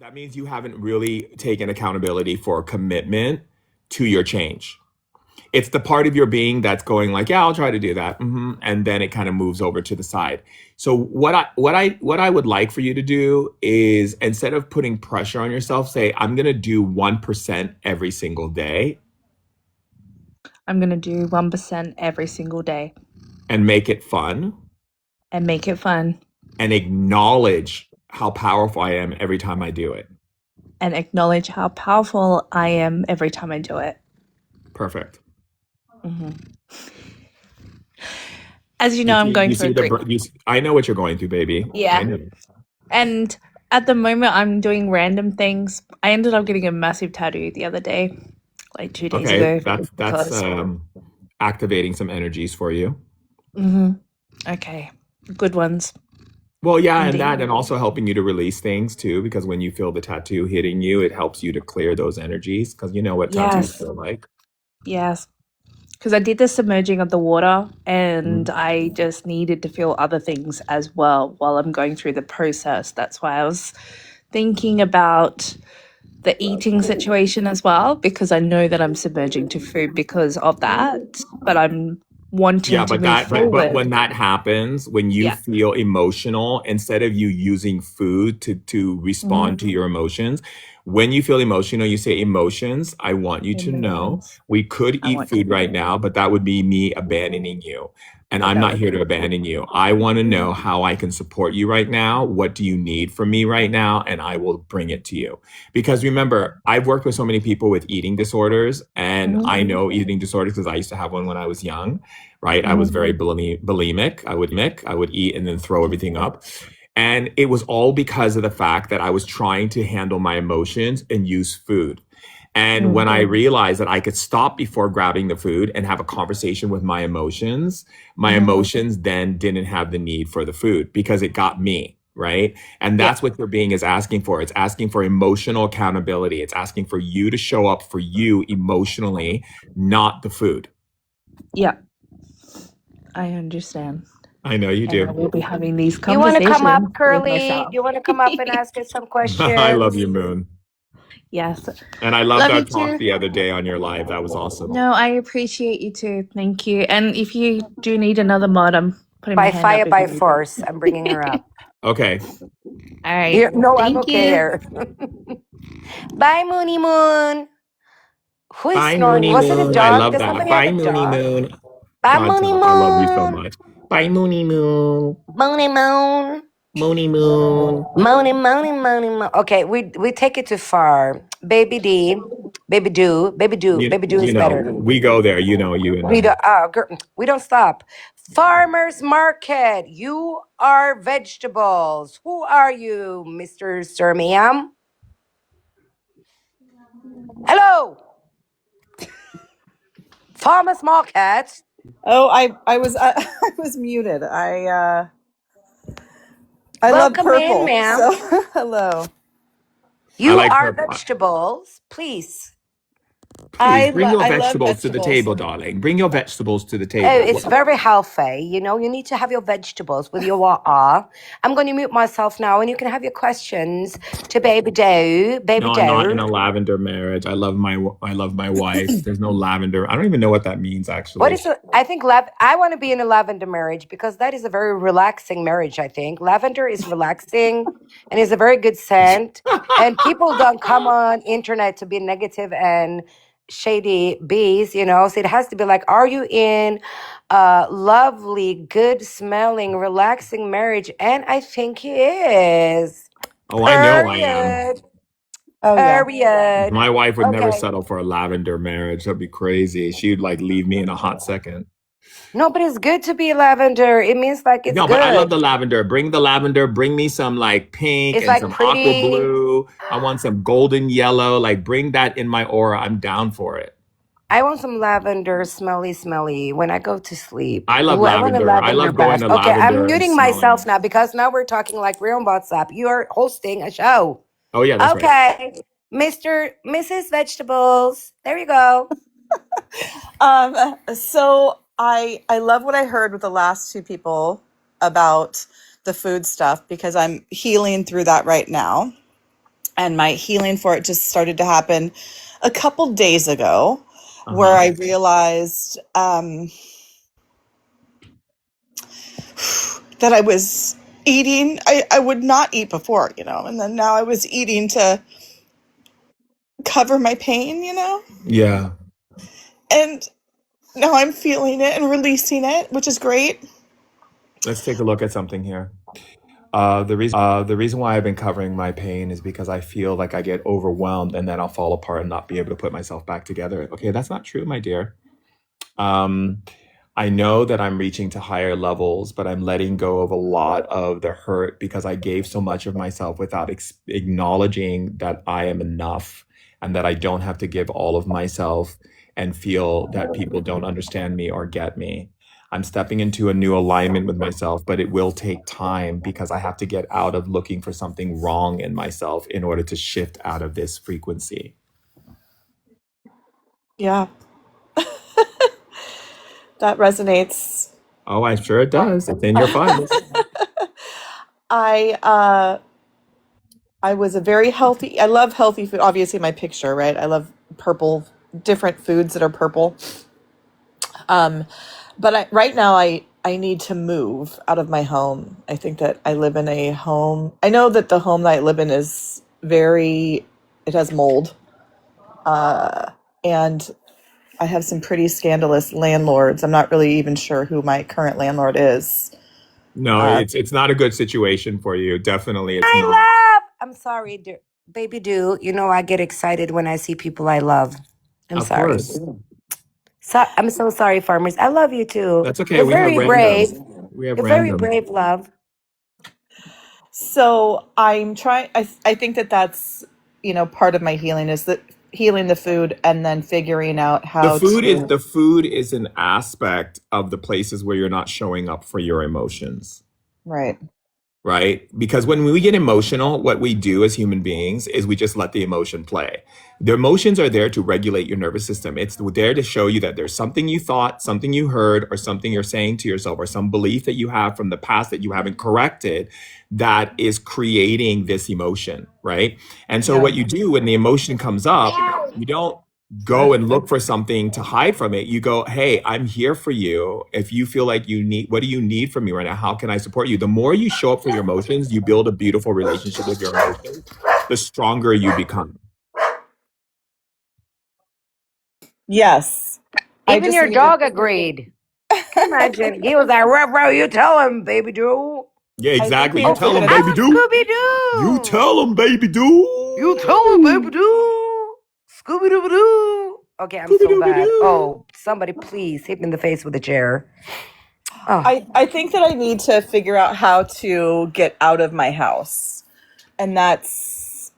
That means you haven't really taken accountability for commitment to your change. It's the part of your being that's going like, yeah, I'll try to do that, and then it kind of moves over to the side. So what I would like for you to do is, instead of putting pressure on yourself, say, I'm going to do 1% every single day I'm going to do 1% every single day and make it fun and make it fun and acknowledge how powerful I am every time I do it. and acknowledge how powerful I am every time I do it. Perfect. As you You know, I'm see, going you through a see grief. I know what you're going through, baby. I Yeah. know. And at the moment, I'm doing random things. I ended up getting a massive tattoo the other day, like 2 days Okay, ago, that's because, activating some energies for you. okay, good ones, Well, yeah, and indeed. that, and also helping you to release things too, because when you feel the tattoo hitting you, it helps you to clear those energies, because you know what tattoos Yes, feel like. yes. Because I did the submerging of the water and Mhm. I just needed to feel other things as well while I'm going through the process. That's why I was thinking about the eating situation as well, because I know that I'm submerging to food because of that, but I'm wanting Yeah, to but move when forward. that happens, when you Yeah. feel emotional, instead of you using food to respond to your emotions, when you feel emotional, you say, emotions, I want you to know Emotions. we could I eat want to food right know now, but that would be me abandoning you. And I'm that not would here be to abandon you. I want to know how I can support you right now. What do you need from me right now? And I will bring it to you. Because remember, I've worked with so many people with eating disorders, and I know eating disorders because I used to have one when I was young, right? I was very bulimic. I would eat and then throw everything up. And it was all because of the fact that I was trying to handle my emotions and use food. And when I realized that I could stop before grabbing the food and have a conversation with my emotions then didn't have the need for the food because it got me, right? And yeah, that's what your being is asking for. It's asking for emotional accountability. It's asking for you to show up for you emotionally, not the food. yeah, I understand. I know you And I do. will be having these You want to come up, conversations with Curly? myself. You want to come up and ask us some I love questions? you, Moon. Yes. And I loved Love our you talk too. the other day on your live. That was awesome. No, I appreciate you too. Thank you. And if you do need another mod, I'm putting my By hand up fire, if by you need that. force. I'm bringing her up. Okay. All right. No, I'm Thank okay you. here. Bye, Moony Moon. Who is Bye, snoring? Moony Was it a Moon. I dog? love Does that. somebody have Bye, a Moony dog? Moon. Bye, God, Moony I love you so Moon. much. Bye, Moony Moon. Moony Moon. Moony Moon. Moony, Moony, Moony, Moon. Okay, we take it too far. Baby D, baby do is better. We go there. You and We I. don't, we don't stop. Farmers market. You are vegetables. Who are you, Mr. Sir Ma'am? Hello, farmers market. Oh, I was I was muted. I love Welcome in, purple. ma'am. So hello. I You like are purple. vegetables. Please. Please bring your I love vegetables to the vegetables. table, darling. Bring your vegetables to the Oh, table. it's very healthy. You know, you need to have your vegetables with your water. I'm going to mute myself now, and you can have your questions to Baby Doe. Baby No, I'm not in Doe. a lavender marriage. I love my wife. There's no lavender. I don't even know what that means What actually. is it? I think I want to be in a lavender marriage because that is a very relaxing marriage, I think. Lavender is relaxing and is a very good scent. And people don't come on internet to be negative and shady bees, you know. So it has to be like, are you in a lovely, good smelling, relaxing marriage? And I think he is. Oh, I know I am. Period. Oh yeah. Period. My wife would never Okay. settle for a lavender marriage. That'd be crazy. She'd like leave me in a hot second. No, but it's good to be lavender. It means like it's No, but I love good. the lavender. Bring the lavender. Bring me some like pink It's and like some aqua pretty. blue. I want some golden yellow. Like bring that in my aura. I'm down for it. I want some lavender, smelly when I go to sleep. I love Ooh, I want a lavender. I lavender love going bath. to Okay, I'm lavender and muting myself smelling. now because now we're talking like we're on WhatsApp. You are hosting a show. Oh yeah, that's right. Okay, Mrs. Vegetables. There you go. So I love what I heard with the last two people about the food stuff because I'm healing through that right now. And my healing for it just started to happen a couple days ago, where Uh-huh. I realized that I was eating. I would not eat before, and then now I was eating to cover my pain, Yeah. and now I'm feeling it and releasing it, which is great. Let's take a look at something here. The reason why I've been covering my pain is because I feel like I get overwhelmed and then I'll fall apart and not be able to put myself back together. Okay, that's not true, my dear. Um, I know that I'm reaching to higher levels, but I'm letting go of a lot of the hurt because I gave so much of myself without acknowledging that I am enough and that I don't have to give all of myself and feel that people don't understand me or get me. I'm stepping into a new alignment with myself, but it will take time because I have to get out of looking for something wrong in myself in order to shift out of this frequency. Yeah, that resonates. Oh, I'm sure it does. It's in your files. I was a very healthy. I love healthy food. Obviously, my picture, right? I love purple, different foods that are purple. But right now, I need to move out of my home. I think that I live in a home. I know that the home that I live in is it has mold, and I have some pretty scandalous landlords. I'm not really even sure who my current landlord is. No, it's not a good situation for you. Definitely, it's I not. love. I'm sorry, baby. I get excited when I see people I love. I'm Of sorry. course. So I'm so sorry, farmers. I love you too. That's okay. You're We have very random. brave. We have You're very random. brave, love. So I'm trying. I think that that's part of my healing is that healing the food and then figuring out how to. The food is an aspect of the places where you're not showing up for your emotions. Right. Right? Because when we get emotional, what we do as human beings is we just let the emotion play. The emotions are there to regulate your nervous system. It's there to show you that there's something you thought, something you heard, or something you're saying to yourself, or some belief that you have from the past that you haven't corrected that is creating this emotion, right? And so Yeah. what you do when the emotion comes up, you don't go and look for something to hide from it. You go, hey, I'm here for you. If you feel like you need, what do you need from me right now? How can I support you? The more you show up for your emotions, you build a beautiful relationship with your emotions, the stronger you become. Yes. I Even just your needed. dog agreed. Can you imagine? He was like, "Bro, you tell him, baby Drew." Yeah, I think exactly. we You have tell them, to. baby, I'm do. Scooby You Doo. tell them, baby, You tell him, do. baby Doo. Scooby Doo Doo. Okay, I'm so bad. Oh, somebody please hit me in the face with a chair. Oh, I think that I need to figure out how to get out of my house, and that's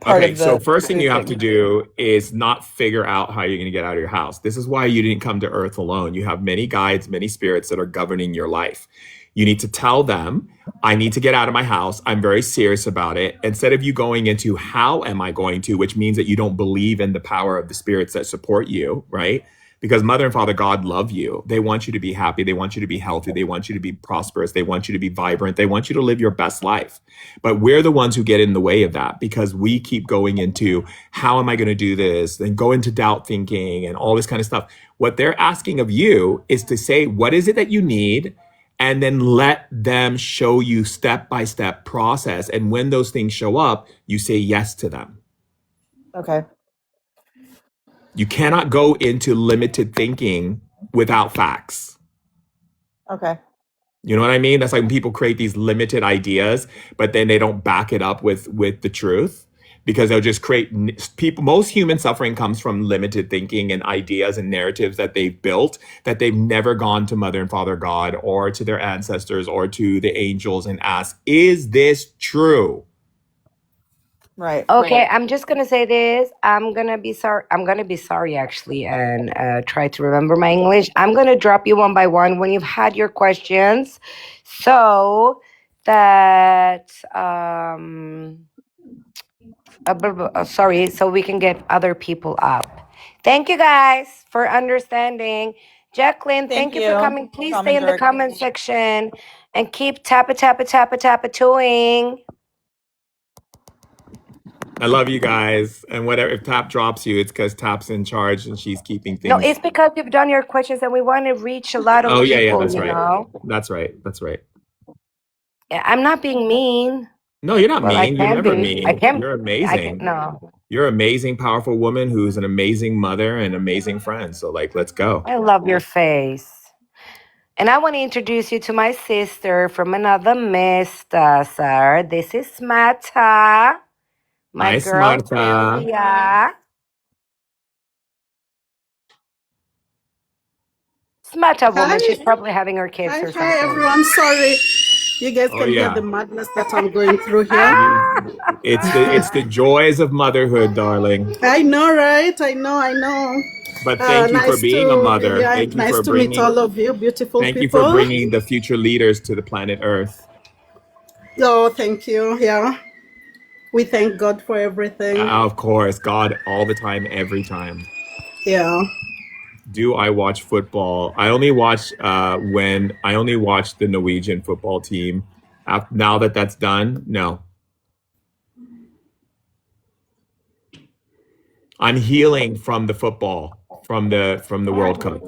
part Okay, of so the first thing food you have to thing. do is not figure out how you're going to get out of your house. This is why you didn't come to Earth alone. You have many guides, many spirits that are governing your life. You need to tell them, I need to get out of my house. I'm very serious about it. Instead of you going into how am I going to, which means that you don't believe in the power of the spirits that support you, right? Because Mother and Father God love you. They want you to be happy. They want you to be healthy. They want you to be prosperous. They want you to be vibrant. They want you to live your best life. But we're the ones who get in the way of that because we keep going into how am I going to do this and go into doubt thinking and all this kind of stuff. What they're asking of you is to say, what is it that you need? And then let them show you step by step process. And when those things show up, you say yes to them. Okay. You cannot go into limited thinking without facts. Okay. You know what I mean? That's like when people create these limited ideas, but then they don't back it up with the truth because they'll just create people. Most human suffering comes from limited thinking and ideas and narratives that they've built that they've never gone to Mother and Father God or to their ancestors or to the angels and asked, is this true? Right. okay. I'm just gonna say this. I'm gonna be sorry. I'm gonna be sorry actually, and try to remember my English. I'm gonna drop you one by one when you've had your questions, so that sorry, so we can get other people up. Thank you guys for understanding. Jacqueline, thank Thank you for you, coming. Please stay Shaman in the Durek. comment section and keep tappa tappa tappa tappa tooing. I love you guys. And whatever, if Tap drops you, it's because Tap's in charge and she's keeping No, things. it's because you've done your questions and we want to reach a lot of Oh, yeah, people, that's you right. know? That's right. That's right. I'm not being mean. No, you're not Well, I mean. You're can never be. mean. You're I can, amazing. no. You're an amazing, powerful woman who's an amazing mother and amazing friend. So, like, let's go. I love your face. And I want to introduce you to my sister from another mister, sir. This is Smata, my Hi, girl Smarta. Sylvia. Smata woman, she's Hi, probably having her kids or hi, something. everyone. Sorry, you guys Oh, can hear the yeah. madness that I'm going through here. It's the joys of motherhood, darling. I know, right? I know. But thank you for being a mother. Thank you Nice for to meet bringing all of you, beautiful thank you for people. bringing the future leaders to the planet Earth. Oh, thank you. Yeah, we thank God for everything. Of course, God all the time, every time. Yeah. Do I watch football? I only watch when I only watch the Norwegian football team. Now that that's done, no. I'm healing from the football, from the World Cup.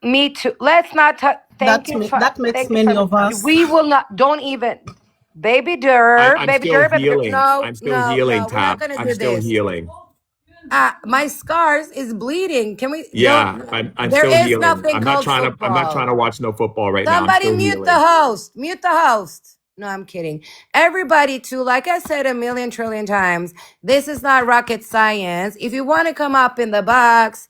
Me too. Let's not touch. Thank you for. That makes Thank you for. many of us. We will not. Don't even. Baby Dur, I'm baby still Dur, baby Dur. healing. No, I'm still no, healing, no. We're not Tap. gonna I'm do still this. healing. My scars is bleeding. Can we? Yeah, Don't. I'm There still is healing. nothing called I'm not trying to football. watch no football right now. I'm Somebody still mute the healing. host. Mute the host. No, I'm kidding. Everybody, too, like I said a million trillion times, this is not rocket science. If you want to come up in the box,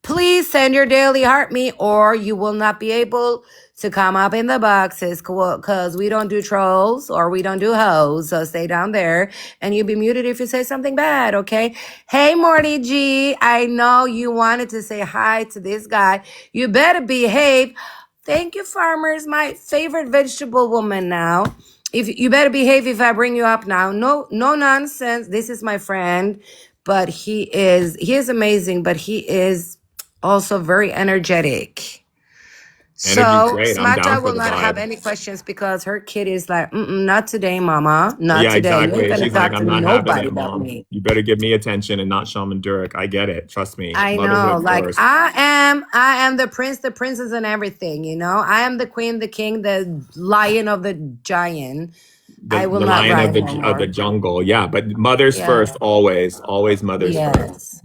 please send your daily heart me, or you will not be able to come up in the boxes because we don't do trolls or we don't do hoes. So stay down there and you'll be muted if you say something bad, okay? Hey, Morty G, I know you wanted to say hi to this guy. You better behave. Thank you, farmers. My favorite vegetable woman now. If you better behave if I bring you up now. No nonsense. This is my friend, but he is amazing, but he is also very energetic. Energy's So great. I'm down Smata for will the not have vibe. any questions because her kid is like, not today, mama. Not Yeah, today. You ain't exactly. gonna She's like, talk to I'm not having nobody it, about mom. me. You better give me attention and not Shaman Durek. I get it. Trust me. I know, Motherhood like first. I am the prince, the princess, and everything. You know, I am the queen, the king, the lion of the giant. I will The not lion ride of no the more. jungle. Yeah, but mothers Yeah. first, always. Always mothers first. Yes.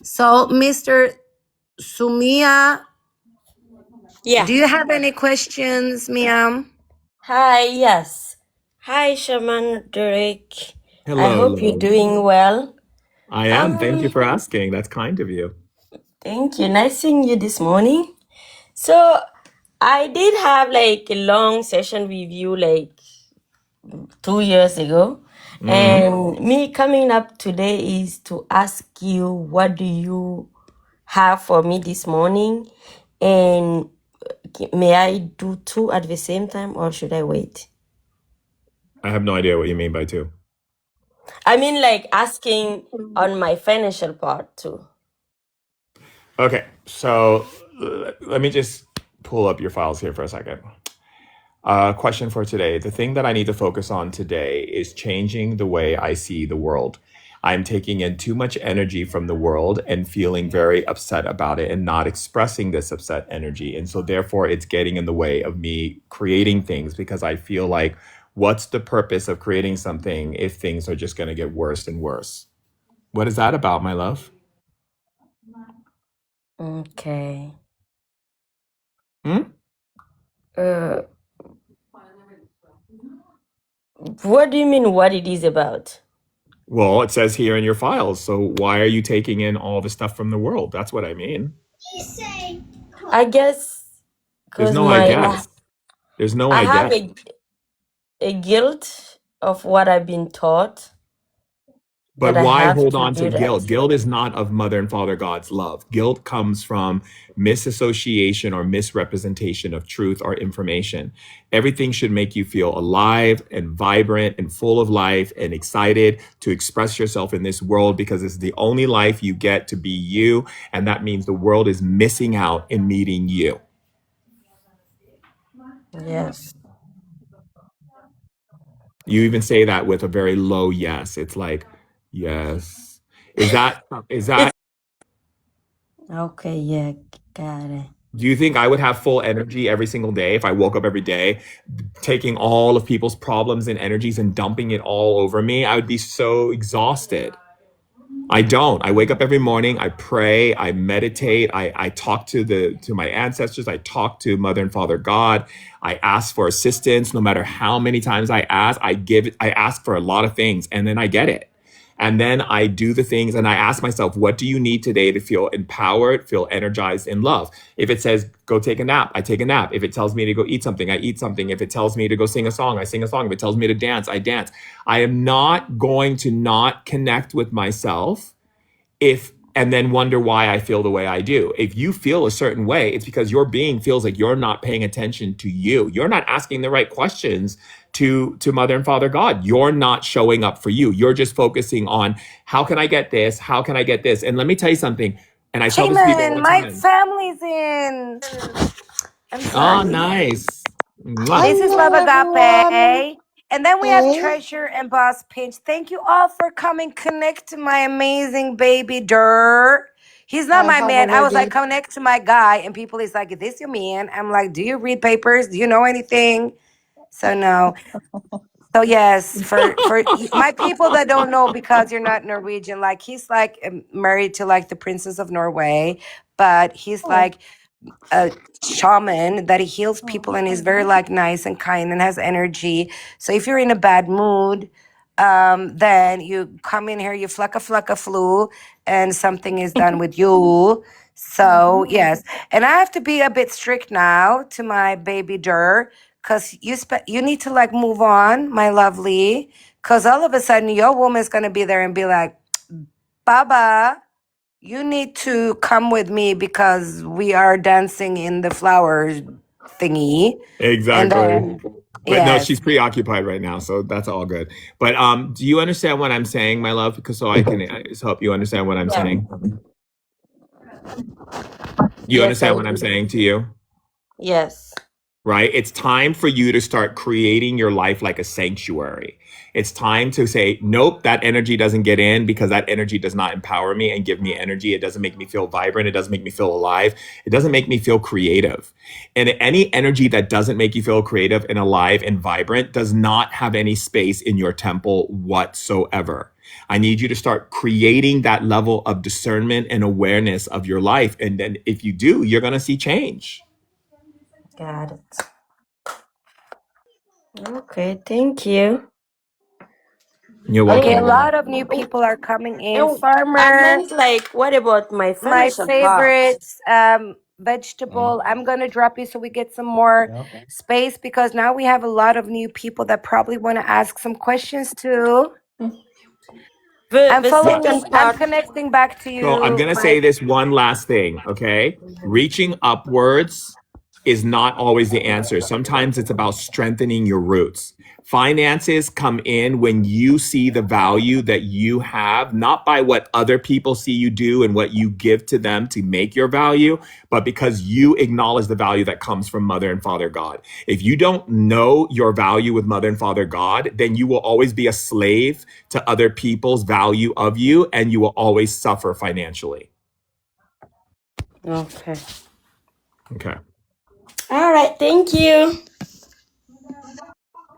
So, Mr. Sumia, Yeah. do you have any questions, Miam? Hi, yes. Hi, Shaman Durek. I Hello, hope you're love. doing well. I am. Thank you for asking. That's kind of you. Thank you. Nice seeing you this morning. So I did have like a long session with you like 2 years ago. Mhm. And me coming up today is to ask you what do you have for me this morning? And may I do two at the same time or should I wait? I have no idea what you mean by two. I mean, like asking on my financial part too. Okay, so let me just pull up your files here for a second. Question for today. The thing that I need to focus on today is changing the way I see the world. I'm taking in too much energy from the world and feeling very upset about it and not expressing this upset energy. And so, therefore, it's getting in the way of me creating things because I feel like, what's the purpose of creating something if things are just going to get worse and worse? What is that about, my love? Okay. Hmm? What do you mean what it is about? Well, it says here in your files. So why are you taking in all the stuff from the world? That's what I mean. I guess There's because no I guess. There's no I I have guess. a guilt of what I've been taught But that I why have hold to on to do guilt? that. Guilt is not of Mother and Father God's love. Guilt comes from misassociation or misrepresentation of truth or information. Everything should make you feel alive and vibrant and full of life and excited to express yourself in this world because it's the only life you get to be you. And that means the world is missing out in meeting you. Yes. You even say that with a very low yes. It's like, Yes. Is that It's okay. Yeah, got it. do you think I would have full energy every single day if I woke up every day taking all of people's problems and energies and dumping it all over me? I would be so exhausted. I don't. I wake up every morning, I pray, I meditate, I talk to my ancestors, I talk to Mother and Father God, I ask for assistance. No matter how many times I ask, I ask for a lot of things and then I get it. And then I do the things and I ask myself, what do you need today to feel empowered, feel energized, and love? If it says go take a nap, I take a nap. If it tells me to go eat something, I eat something. If it tells me to go sing a song, I sing a song. If it tells me to dance, I dance. I am not going to not connect with myself if and then wonder why I feel the way I do. If you feel a certain way, it's because your being feels like you're not paying attention to you. You're not asking the right questions to Mother and Father God. You're not showing up for you. You're just focusing on how can I get this? How can I get this? And let me tell you something. And I tell this to people all Shaman, the my time. family's in. I'm Oh, sorry. nice. Mwah. This is Hello, Love everyone. Agape. And then we have Hey. Treasure and Boss Pinch. Thank you all for coming. Connect to my amazing baby Durr. He's not I my have man. I was like, already. connect to my guy. And people is like, is this your man? I'm like, do you read papers? Do you know anything? So no. So yes, for my people that don't know, because you're not Norwegian, like he's like married to like the Princess of Norway, but he's Oh, like a shaman that he heals people and is very like nice and kind and has energy. So if you're in a bad mood, then you come in here, you flucka flu, and something is done with you. So yes, and I have to be a bit strict now to my baby Dur, because you need to like move on, my lovely, because all of a sudden your woman's gonna be there and be like, Baba, you need to come with me because we are dancing in the flower thingy. And Exactly. then, But no, yes. she's preoccupied right now, so that's all good. But do you understand what I'm saying, my love? Because so I can help you understand what I'm Yeah. saying. You Yes, understand I what I'm do. saying to you? Yes. Right? It's time for you to start creating your life like a sanctuary. It's time to say, nope, that energy doesn't get in because that energy does not empower me and give me energy. It doesn't make me feel vibrant. It doesn't make me feel alive. It doesn't make me feel creative. And any energy that doesn't make you feel creative and alive and vibrant does not have any space in your temple whatsoever. I need you to start creating that level of discernment and awareness of your life. And then if you do, you're going to see change. Got it. Okay, thank you. You're Okay, welcome, a And, Mama. lot of new people are coming in. and I Farmer, meant like, what about my my financial part? favorite vegetable. I'm going to drop you so we get some more space, because now we have a lot of new people that probably want to ask some questions too. The I'm the following, second I'm part. connecting back to So I'm you, going to my say this one last thing, okay? Reaching upwards is not always the answer. Sometimes it's about strengthening your roots. Finances come in when you see the value that you have, not by what other people see you do and what you give to them to make your value, but because you acknowledge the value that comes from Mother and Father God. If you don't know your value with Mother and Father God, then you will always be a slave to other people's value of you and you will always suffer financially. Okay. Okay. All right. Thank you.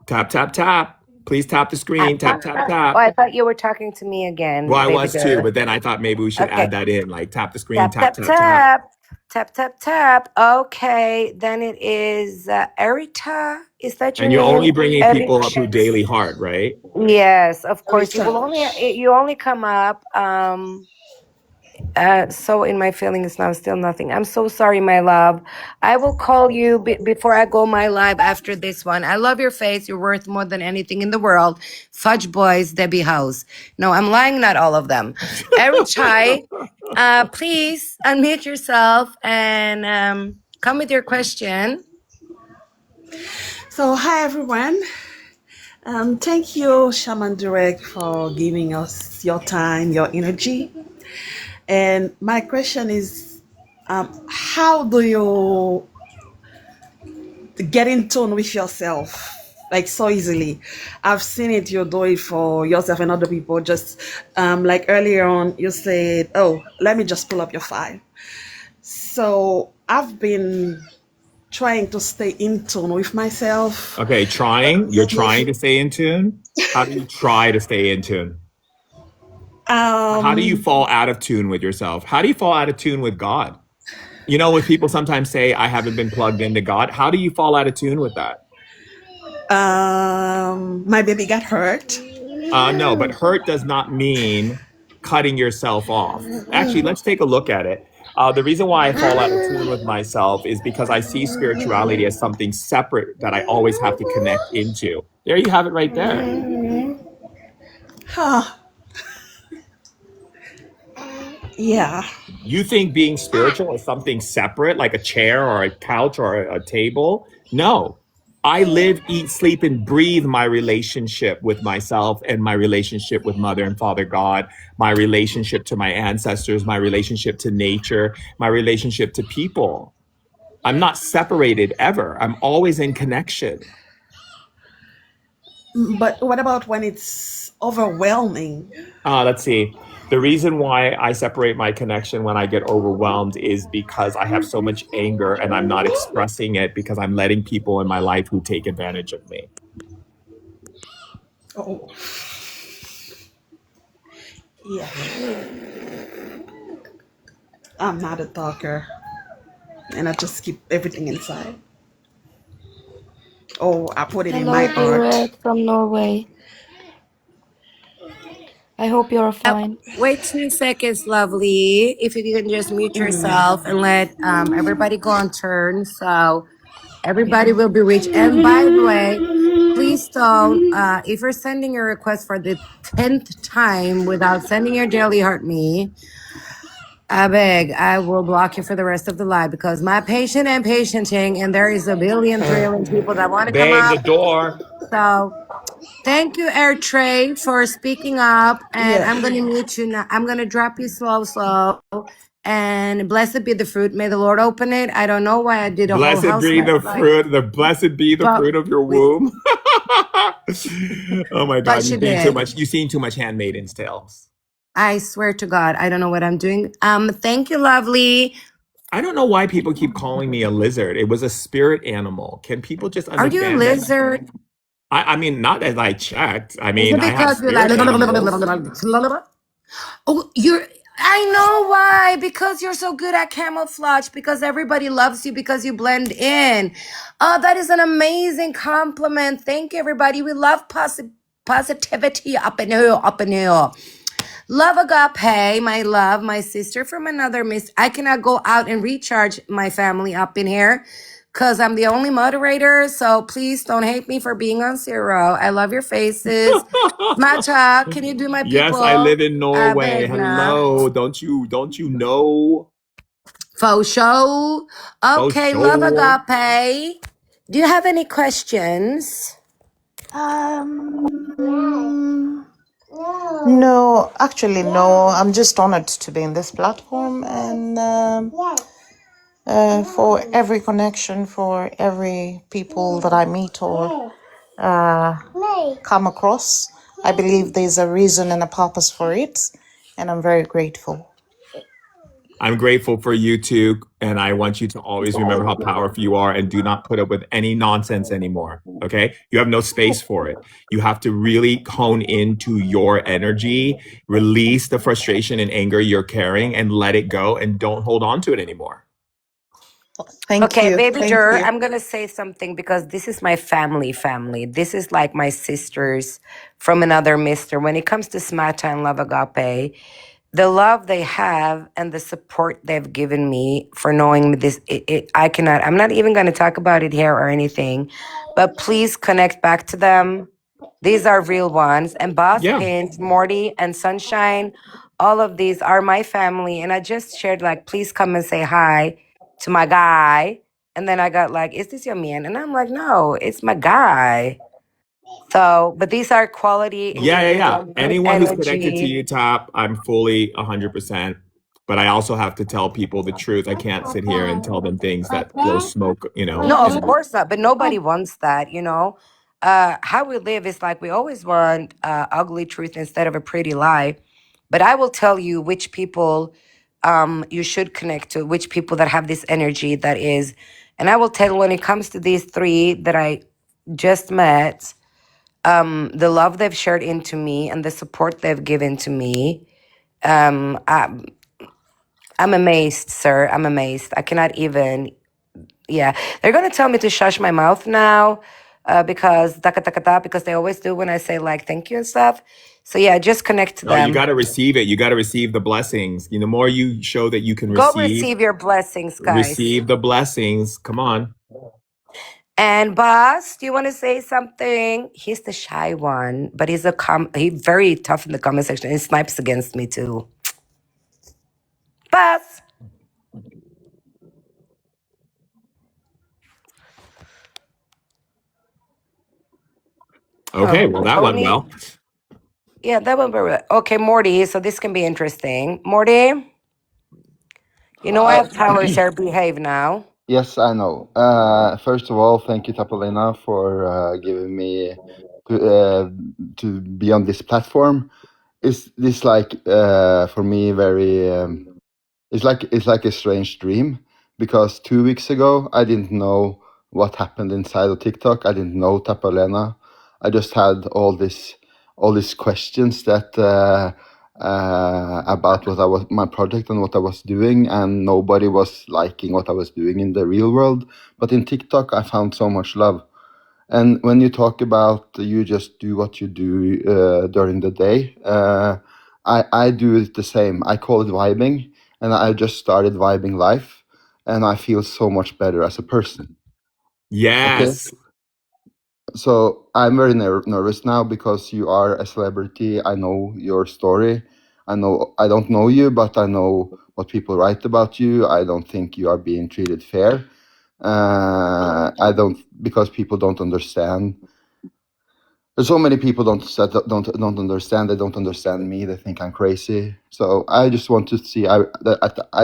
Tap, tap, tap. Please tap the screen. Tap, tap, Oh, tap. I thought you were talking to me Well, again, I baby was too, girl. but then I thought maybe we should add Okay. that in, like tap the screen, Tap, tap, tap, tap, tap. tap. Tap, tap, tap. Okay. Then it is Erita. Is that your And you're name? only bringing people up who Erita. daily heart, right? Yes, of course. Arita. You only come up. So in my feelings now, still nothing. I'm so sorry, my love. I will call you before I go my live after this one. I love your face. You're worth more than anything in the world. Fudge Boys, Debbie House. No, I'm lying. Not all of them. Eric Chai, please unmute yourself and come with your question. So, hi, everyone. Thank you, Shaman Durek, for giving us your time, your energy. And my question is, how do you get in tune with yourself? like so easily. I've seen it, you do it for yourself and other people. Just like earlier on, you said, "Oh, let me just pull up your file." So I've been trying to stay in tune with myself. Okay, trying. You're trying to stay in tune. How do you try to stay in tune? How do you Um, fall out of tune with yourself? How do you fall out of tune with God? You know, when people sometimes say, I haven't been plugged into God, how do you fall out of tune with that? my baby got hurt. No, but hurt does not mean cutting yourself off. Actually, let's take a look at it. The reason why I fall out of tune with myself is because I see spirituality as something separate that I always have to connect into. There you have it right there. Huh, yeah. You think being spiritual is something separate, like a chair or a couch or a table? No. I live, eat, sleep, and breathe my relationship with myself and my relationship with Mother and Father God, my relationship to my ancestors, my relationship to nature, my relationship to people. I'm not separated ever. I'm always in connection. But what about when it's overwhelming? Let's see. The reason why I separate my connection when I get overwhelmed is because I have so much anger and I'm not expressing it because I'm letting people in my life who take advantage of me. Oh, yeah. I'm not a talker, and I just keep everything inside. Oh, I put it in my Hello, art. Durek from Norway. I hope you're Uh, fine. Wait 2 seconds, lovely. If you can just mute yourself and let everybody go on turn. So everybody will be reached. And by the way, please don't, if you're sending your request for the 10th time without sending your daily heart me, I beg, I will block you for the rest of the live because my patient and patienting, and there is a billion trillion people that want to come Babe, the up. door. So thank you, Air Trade, for speaking up. And Yeah. I'm going to mute you now. I'm going to drop you slow, slow. And blessed be the fruit. May the Lord open it. I don't know why I did a whole Blessed house be the like, fruit, the blessed be the but fruit of your we, womb. Oh my but God, she you've seen too did. much. You've seen too much Handmaid's Tales. I swear to God, I don't know what I'm doing. Thank you, lovely. I don't know why people keep calling me a lizard. It was a spirit animal. Can people just Are you a understand that? lizard? I mean, not as I checked. I Is mean, it I have because you're like, spirit animals. oh, I know why. Because you're so good at camouflage. Because everybody loves you. Because you blend in. Oh, that is an amazing compliment. Thank you, everybody. We love positivity up in here, up in here. Love agape, my love, my sister from another miss. I cannot go out and recharge my family up in here because I'm the only moderator. So please don't hate me for being on zero. I love your faces. Matcha, can you do my Yes, I people? live in I Norway. beg na. Hello. Don't you know? Faux show. Oh, Okay, love sure. agape. Do you have any questions? Um, no, actually, no. I'm just honored to be in this platform and for every connection, for every people that I meet or uh, come across. I believe there's a reason and a purpose for it, and I'm very grateful. I'm grateful for you too. And I want you to always remember how powerful you are and do not put up with any nonsense anymore. Okay. You have no space for it. You have to really hone into your energy, release the frustration and anger you're carrying and let it go and don't hold on to it anymore. Thank Okay, you. baby Thank Dur, you. I'm gonna say something because this is my family. This is like my sisters from another mister. When it comes to Smacha and Love Agape, the love they have and the support they've given me for knowing this, I'm not even gonna talk about it here or anything, but please connect back to them. These are real ones. And Boss Yeah. Pint, Morty, and Sunshine, all of these are my family. And I just shared, like, please come and say hi to my guy. And then I got like, is this your man? And I'm like, no, it's my guy. So, but these are quality Yeah. individuals, good Anyone who's connected to energy. you, Top, I'm fully 100%. But I also have to tell people the truth. I can't sit here and tell them things that blow smoke, No, of and course not. But nobody wants that, you know? how we live is like we always want ugly truth instead of a pretty lie. But I will tell you which people you should connect to, which people that have this energy that is. And I will tell you, when it comes to these three that I just met, the love they've shared into me and the support they've given to me, I'm amazed, sir. I'm amazed. I cannot even. Yeah, they're gonna tell me to shush my mouth now, because taka taka ta, because they always do when I say like thank you and stuff. So yeah, just connect to No, you them. got to receive it. You got to receive the blessings. The more you show that you can Go receive your blessings, guys. receive the blessings. Come on. And boss, do you want to say something? He's the shy one, but he's he's very tough in the comment section. He snipes against me too. Boss. Okay, well, that went Tony. well. Yeah, that went very well. Okay, Morty. So this can be interesting. Morty, you know I have powers here. Behave now. Yes, I know. First of all, thank you, Tapalina, for giving me to be on this platform. Is this like for me very? It's like a strange dream because 2 weeks ago I didn't know what happened inside of TikTok. I didn't know Tapalena. I just had all these questions that about what I was my project and what I was doing, and nobody was liking what I was doing in the real world. But in TikTok, I found so much love. And when you talk about you just do what you do during the day, I do it the same. I call it vibing, and I just started vibing life, and I feel so much better as a person. Yes. Okay, so I'm very nervous now because you are a celebrity. I know your story. I don't know you, but I know what people write about you. I don't think you are being treated fair. I don't, because people don't understand. There's so many people don't understand. They don't understand me. They think I'm crazy. So I just want to see. I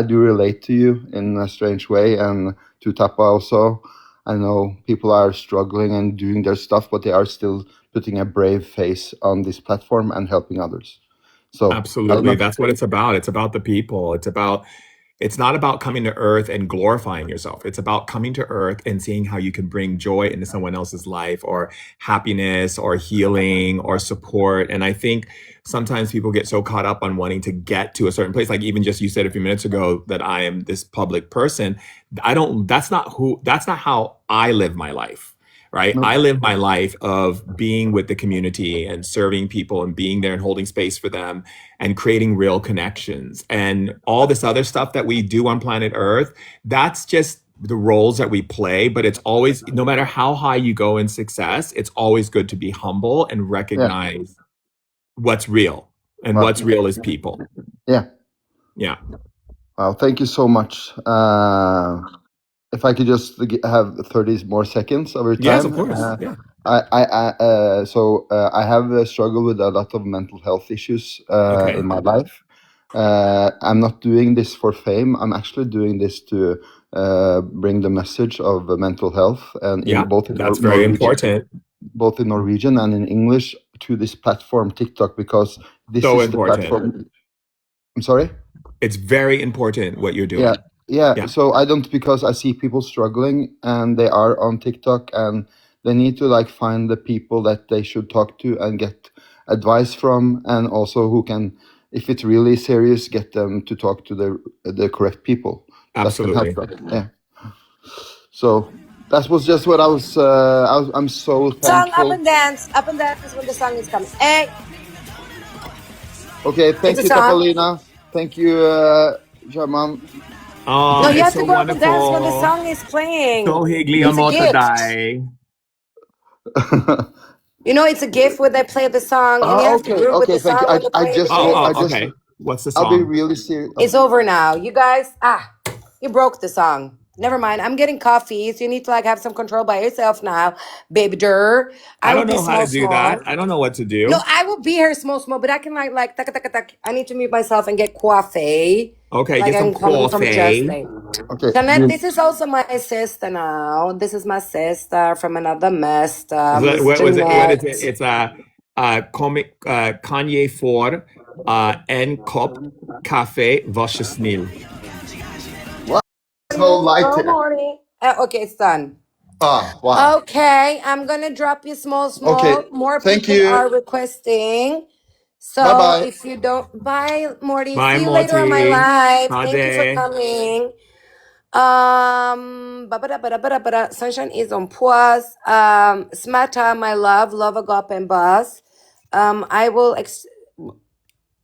do relate to you in a strange way, and to Tapa also. I know people are struggling and doing their stuff, but they are still putting a brave face on this platform and helping others. So Absolutely. That's what it's about. It's about the people. It's not about coming to earth and glorifying yourself. It's about coming to earth and seeing how you can bring joy into someone else's life, or happiness or healing or support. And I think sometimes people get so caught up on wanting to get to a certain place. Like even just you said a few minutes ago that I am this public person. That's not how I live my life. Right. No. I live my life of being with the community and serving people and being there and holding space for them and creating real connections. And all this other stuff that we do on planet Earth, that's just the roles that we play. But it's always, no matter how high you go in success, it's always good to be humble and recognize what's real. And Well, what's real is people. yeah. Yeah. Well, thank you so much. If I could just have 30 more seconds of your time. Yes, of course. Yeah. I have struggled with a lot of mental health issues Okay. in my life. I'm not doing this for fame. I'm actually doing this to bring the message of mental health, and Yeah, that's very important. both in Norwegian and in English, to this platform TikTok, because this So is important. the platform. I'm sorry? It's very important what you're doing. Yeah. So I don't, because I see people struggling and they are on TikTok, and they need to like find the people that they should talk to and get advice from, and also who can, if it's really serious, get them to talk to the correct people. Absolutely. That can help them. Yeah. So that was just what I'm so thankful. Song up and dance when the song is coming. Hey. Okay, thank you, Tapalina. Thank you, Shaman. Oh, no, you have to so go wonderful. up and dance when the song is playing. So hyggelige It's a gift. You know, it's a gift when they play the song, and you have to group with the song. Okay. What's the song? I'll be really serious. It's over now, you guys. You broke the song. Never mind. I'm getting coffee, so you need to like have some control by yourself now, baby. I don't know how to do that. I don't know what to do. No, I will be here small, but I can like taka taka taka. I need to mute myself and get coffee. Okay, like get some I'm coming from coffee. Jersey. Okay. Jeanette, this is also my sister now. This is my sister from another master, Miss What was it? What is it? Jeanette. It's comic Kanye Ford en kop café wasjesnil. What? There's no light Good here. morning. Okay, it's done. Ah, wow. Okay, I'm gonna drop you small. Okay. More Thank people you. are requesting. Bye So bye. if you don't, bye, Morty. Bye, See you later on my Morty. live. Thank you for Hade. coming. Sunshine is on pause. Smata, my love, love agape and boss. I will.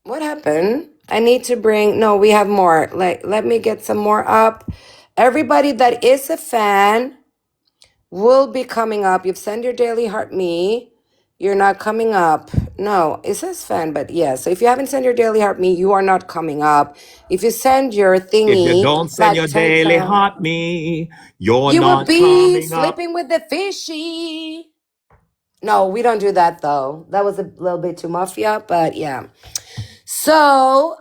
What happened? I need to bring. No, we have more. Let me get some more up. Everybody that is a fan will be coming up. You've sent your daily heart me. You're not coming up. No, it says fan, but yeah. So if you haven't sent your daily heart me, you are not coming up. If you send your If you thingy, don't send like your 10 daily times, hot me, you're you will not be coming up. sleeping with the fishy. No, we don't do that though. That was a little bit too mafia, but yeah. So,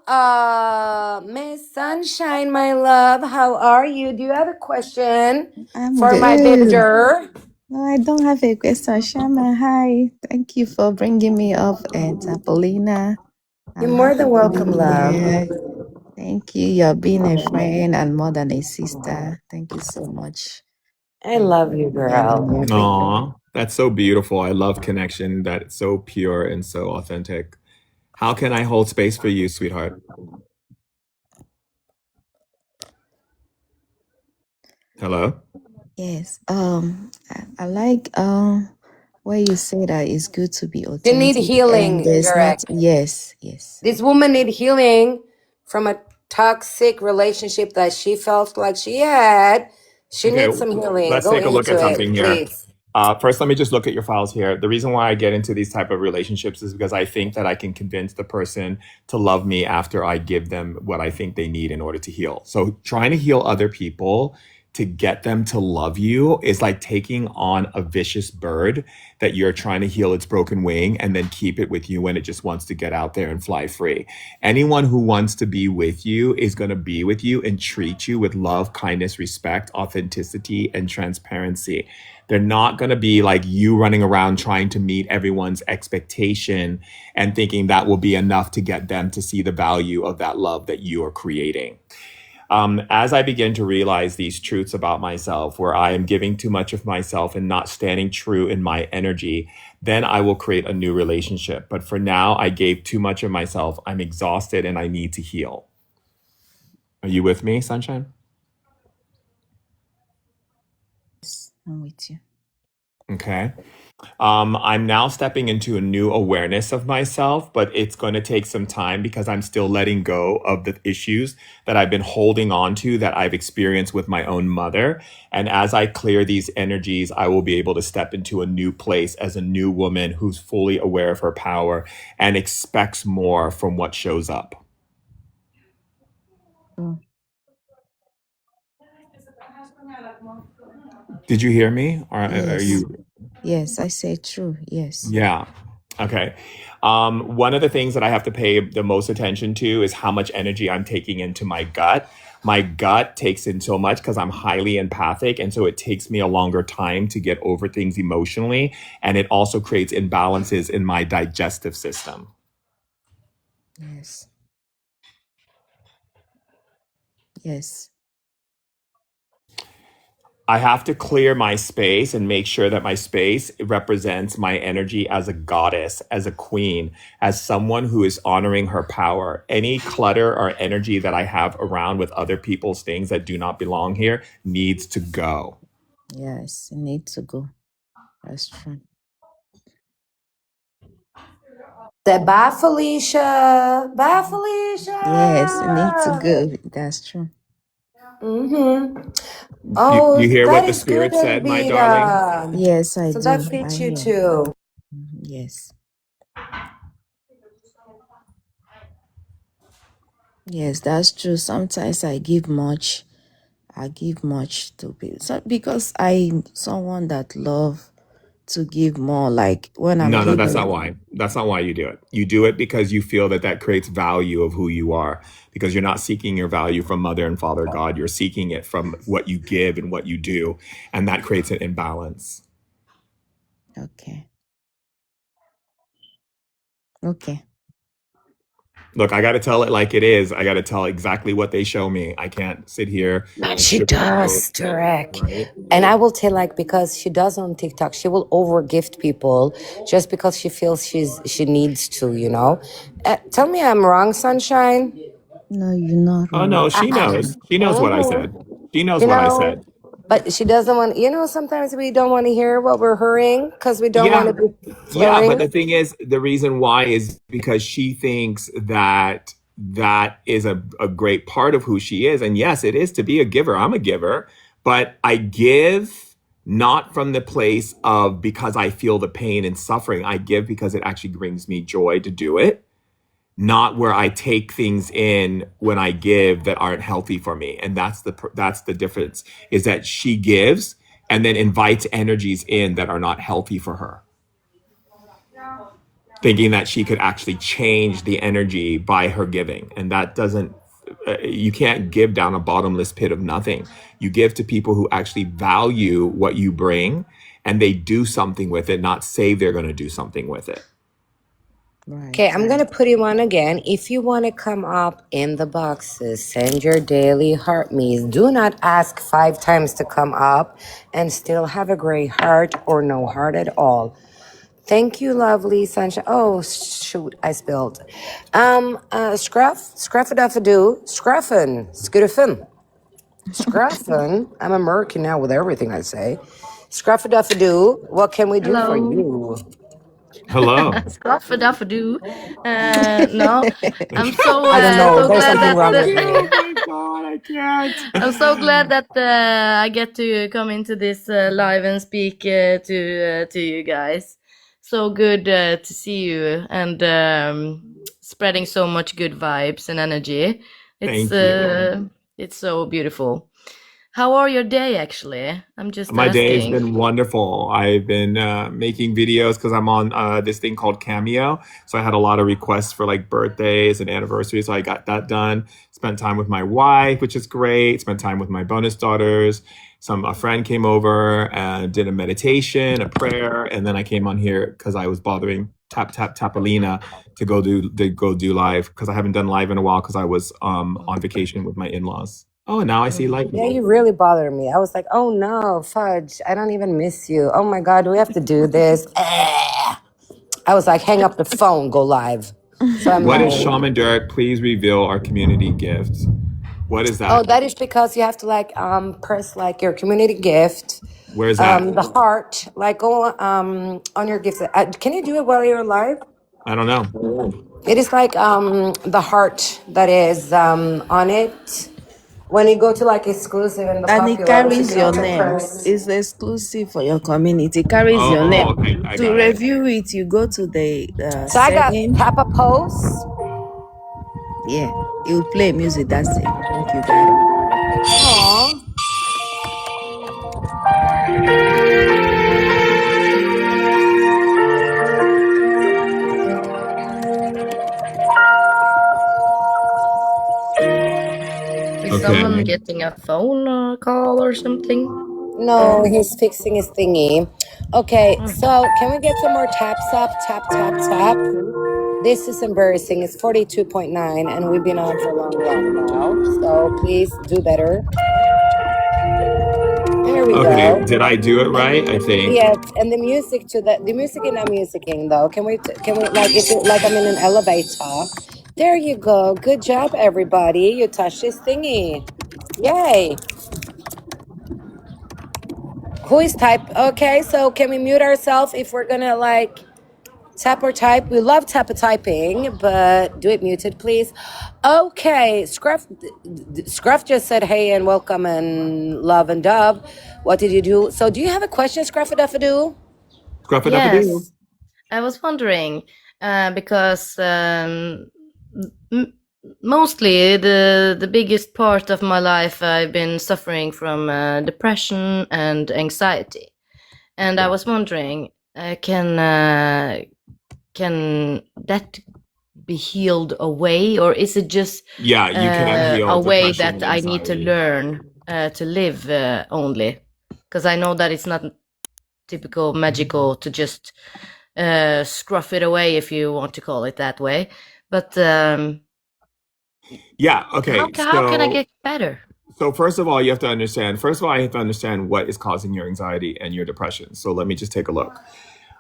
Miss Sunshine, my love, how are you? Do you have a question I'm for my good. bibder? No, I don't have a question. Shaman, hi. Thank you for bringing me up. And Paulina, You're I'm more happy than to welcome, be love. here. Thank you. You're being a friend and more than a sister. Thank you so much. I Thank love you you, for being in girl. everything. Aw, that's so beautiful. I love connection. That's so pure and so authentic. How can I hold space for you, sweetheart? Hello? Yes. I like where you say that it's good to be You need authentic and healing, there's not, Durek. yes. This woman need healing from a toxic relationship that she felt like she had. She Okay, needs some healing. let's Go take a look into at it, something here. please. First, let me just look at your files here. The reason why I get into these type of relationships is because I think that I can convince the person to love me after I give them what I think they need in order to heal. So trying to heal other people to get them to love you is like taking on a vicious bird that you're trying to heal its broken wing and then keep it with you when it just wants to get out there and fly free. Anyone who wants to be with you is going to be with you and treat you with love, kindness, respect, authenticity, and transparency. They're not going to be like you running around trying to meet everyone's expectation and thinking that will be enough to get them to see the value of that love that you are creating. As I begin to realize these truths about myself, where I am giving too much of myself and not standing true in my energy, then I will create a new relationship. But for now, I gave too much of myself. I'm exhausted and I need to heal. Are you with me, Sunshine? Yes, I'm with you. Okay. I'm now stepping into a new awareness of myself, but it's going to take some time because I'm still letting go of the issues that I've been holding on to that I've experienced with my own mother. And as I clear these energies, I will be able to step into a new place as a new woman who's fully aware of her power and expects more from what shows up. Oh, Did you hear me? Or are yes. you? Yes, I say true. Yes. Yeah. Okay. One of the things that I have to pay the most attention to is how much energy I'm taking into my gut. My gut takes in so much because I'm highly empathic. And so it takes me a longer time to get over things emotionally. And it also creates imbalances in my digestive system. Yes. Yes. I have to clear my space and make sure that my space represents my energy as a goddess, as a queen, as someone who is honoring her power. Any clutter or energy that I have around with other people's things that do not belong here needs to go. Yes. You need to go. That's true. Say bye, Felicia. Bye, Yes, you need to Felicia. go. That's true. Mm-hmm. You Oh, hear that what the is good, spirit said, my darling? Elvira. Yes, I So that do. I fits you hear. too. Yes. Yes, that's true. Sometimes I give much. I give much to people. So because I'm someone that love to give more. Like when I'm No, that's not giving. why. That's not why you do it. You do it because you feel that that creates value of who you are, because you're not seeking your value from mother and father God. You're seeking it from what you give and what you do. And that creates an imbalance. Okay. Okay. Look, I got to tell it like it is. I got to tell exactly what they show me. I can't sit here But and she sugarcoat, does, Durek. right? And I will tell, like, because she does on TikTok, she will overgift people just because she feels she needs to, you know. Tell me I'm wrong, Sunshine. No, you're not Oh, wrong. no, she knows. She knows what I said. She knows You what I know, said. but she doesn't want. You know, sometimes we don't want to hear what we're hearing because we don't want Yeah. to be Yeah. But flirting. the thing is, the reason why is because she thinks that that is a great part of who she is. And yes, it is to be a giver. I'm a giver, but I give not from the place of because I feel the pain and suffering. I give because it actually brings me joy to do it, not where I take things in when I give that aren't healthy for me. And that's the difference, is that she gives and then invites energies in that are not healthy for her, thinking that she could actually change the energy by her giving. And that doesn't, you can't give down a bottomless pit of nothing. You give to people who actually value what you bring and they do something with it, not say they're going to do something with it. Okay, Right. I'm gonna put him on again. If you want to come up in the boxes, send your daily heart me's. Do not ask 5 times to come up and still have a gray heart or no heart at all. Thank you, lovely sunshine. Oh shoot, I spilled. Scruffadoo, Scruffin. I'm American now with everything I say. Scruffadoo, what can we do for Hello. you? Hello. Scruffadufadoo. No, I'm so I don't know. so There's glad something that wrong with me. Oh my God, I can't. I'm so glad that I get to come into this live and speak to you guys. So good to see you and spreading so much good vibes and energy. Thank you. It's so beautiful. How are your day actually? I'm just My day has asking. been wonderful. I've been making videos because I'm on this thing called Cameo. So I had a lot of requests for like birthdays and anniversaries. So I got that done. Spent time with my wife, which is great. Spent time with my bonus daughters. A friend came over and did a meditation, a prayer, and then I came on here because I was bothering Tapalina to go do live because I haven't done live in a while because I was on vacation with my in-laws. Oh, and now I see Yeah, lightning. you really bothered me. I was like, oh no, fudge. I don't even miss you. Oh my God, do we have to do this? I was like, hang up the phone, go live. So I'm What is like, Shaman Durek? Please reveal our community gift. What is oh, that? that is because you have to like press like your community gift, Where's that? the heart, like go on your gift. Can you do it while you're live? I don't know. It is like the heart that is on it. When you go to like exclusive and the And it popular, you carries can your also name. press. It's exclusive for your community. It carries your Oh, name. okay. I To got it. review it, you go to the So I got setting. Papa Post. Yeah, it will play music. That's it. I think you got it. Aw. Is someone Okay. getting a phone call or something? No, he's fixing his thingy. Okay, Oh. so can we get some more taps up? Tap, tap, tap. This is embarrassing. It's 42.9 and we've been on for long now. So please do better. There we Okay. go. Did I do it right? I think. Yes, and the music to the music and not musicking though. Can we like is it like I'm in an elevator? There you go. Good job, everybody. You touched this thingy. Yay. Who is type? Okay, so can we mute ourselves if we're gonna like tap or type? We love tap typing, but do it muted, please. Okay, Scruff just said hey and welcome and love and dub. What did you do? So do you have a question, Scruffadufadoo? Scruffadufadoo. Yes, I was wondering because m- mostly the biggest part of my life I've been suffering from depression and anxiety, and I Yeah. was wondering can that be healed away, or is it just Yeah, you can heal a way depression that and I need to anxiety. learn to live only? Because I know that it's not typical magical to just scruff it away, if you want to call it that way. But Yeah, okay. how can I get better? So first of all, you have to understand. First of all, I have to understand what is causing your anxiety and your depression. So let me just take a look.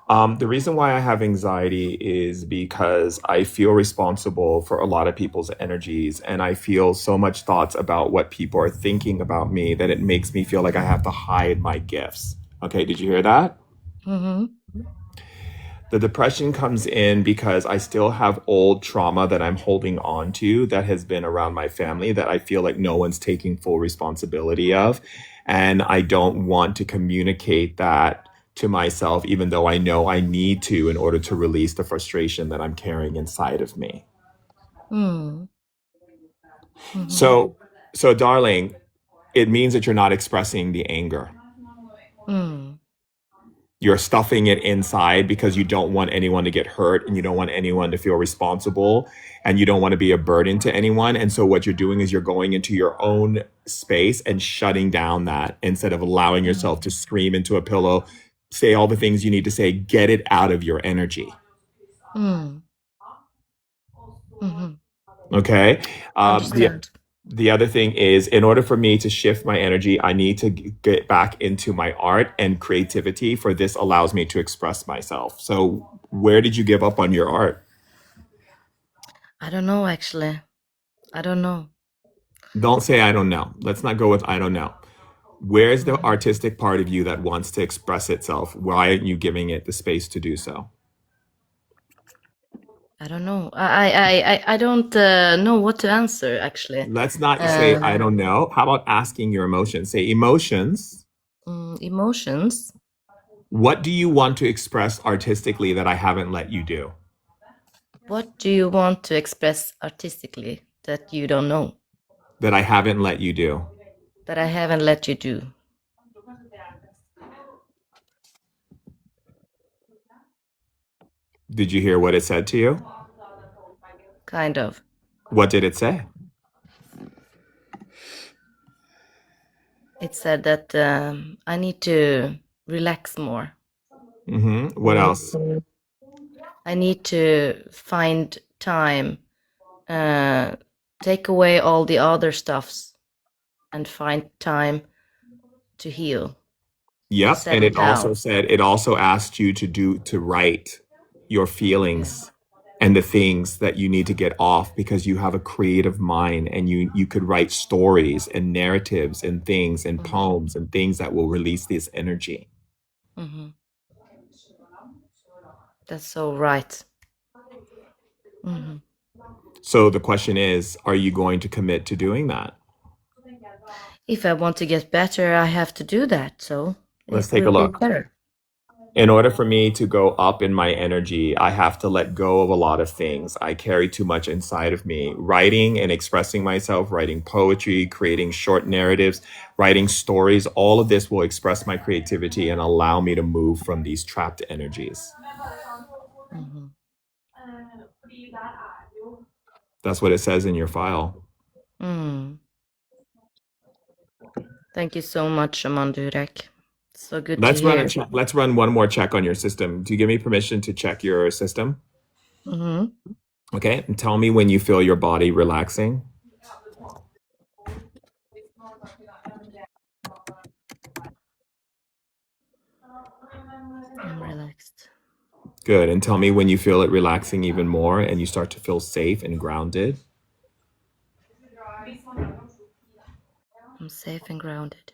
The reason why I have anxiety is because I feel responsible for a lot of people's energies, and I feel so much thoughts about what people are thinking about me that it makes me feel like I have to hide my gifts. Okay, did you hear that? Mm-hmm. The depression comes in because I still have old trauma that I'm holding on to that has been around my family that I feel like no one's taking full responsibility of. And I don't want to communicate that to myself, even though I know I need to in order to release the frustration that I'm carrying inside of me. Mm. Mm-hmm. So darling, it means that you're not expressing the anger. Mm. You're stuffing it inside because you don't want anyone to get hurt and you don't want anyone to feel responsible and you don't want to be a burden to anyone. And so what you're doing is you're going into your own space and shutting down that instead of allowing yourself to scream into a pillow, say all the things you need to say, get it out of your energy. Mm. Mm-hmm. Okay. Understand. The other thing is, in order for me to shift my energy, I need to get back into my art and creativity, for this allows me to express myself. So, where did you give up on your art? I don't know, actually. I don't know. Don't say I don't know. Let's not go with I don't know. Where's the Mhm. artistic part of you that wants to express itself? Why aren't you giving it the space to do so? I don't know. I don't know what to answer, actually. Let's not say I don't know. How about asking your emotions? Say, emotions, Emotions. what do you want to express artistically that I haven't let you do? What do you want to express artistically that you don't know, That I haven't let you do? that I haven't let you do? Did you hear what it said to you? Kind of. What did it say? It said that I need to relax more. What else? I need to find time, take away all the other stuffs, and find time to heal, to Yep. And settle it also down. said, it also asked you to write your feelings and the things that you need to get off, because you have a creative mind and you could write stories and narratives and things and poems and things that will release this energy. Mm-hmm. That's so right. Mm-hmm. So the question is, are you going to commit to doing that? If I want to get better, I have to do that. So Let's it take a will be look. better. In order for me to go up in my energy, I have to let go of a lot of things. I carry too much inside of me. Writing and expressing myself, writing poetry, creating short narratives, writing stories, all of this will express my creativity and allow me to move from these trapped energies. Mm-hmm. That's what it says in your file. Mm. Thank you so much, Shaman Durek. So good to Let's run a hear. check. Let's run one more check on your system. Do you give me permission to check your system? Mm-hmm. Okay. And tell me when you feel your body relaxing. I'm relaxed. Good. And tell me when you feel it relaxing even more and you start to feel safe and grounded. I'm safe and grounded.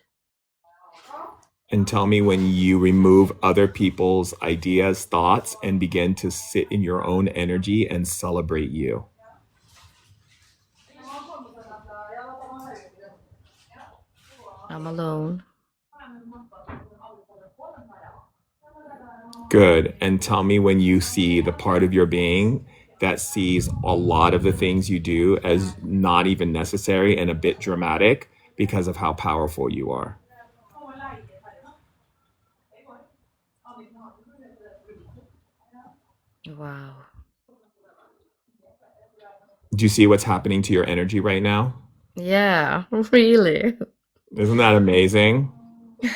And tell me when you remove other people's ideas, thoughts, and begin to sit in your own energy and celebrate you. I'm alone. Good. And tell me when you see the part of your being that sees a lot of the things you do as not even necessary and a bit dramatic because of how powerful you are. Wow. Do you see what's happening to your energy right now? Yeah, really. Isn't that amazing?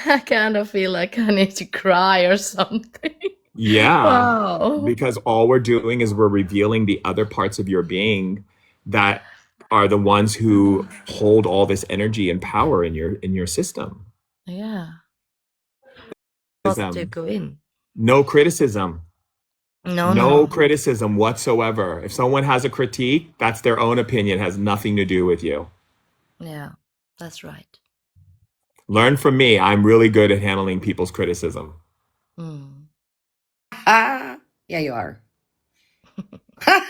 I kind of feel like I need to cry or something. Yeah, Wow. because all we're doing is we're revealing the other parts of your being that are the ones who hold all this energy and power in your system. Yeah. Not to go in. No criticism. No, No no. criticism whatsoever. If someone has a critique, that's their own opinion, has nothing to do with you. Yeah, that's right. Learn from me. I'm really good at handling people's criticism. Mm. Ah, yeah, you are.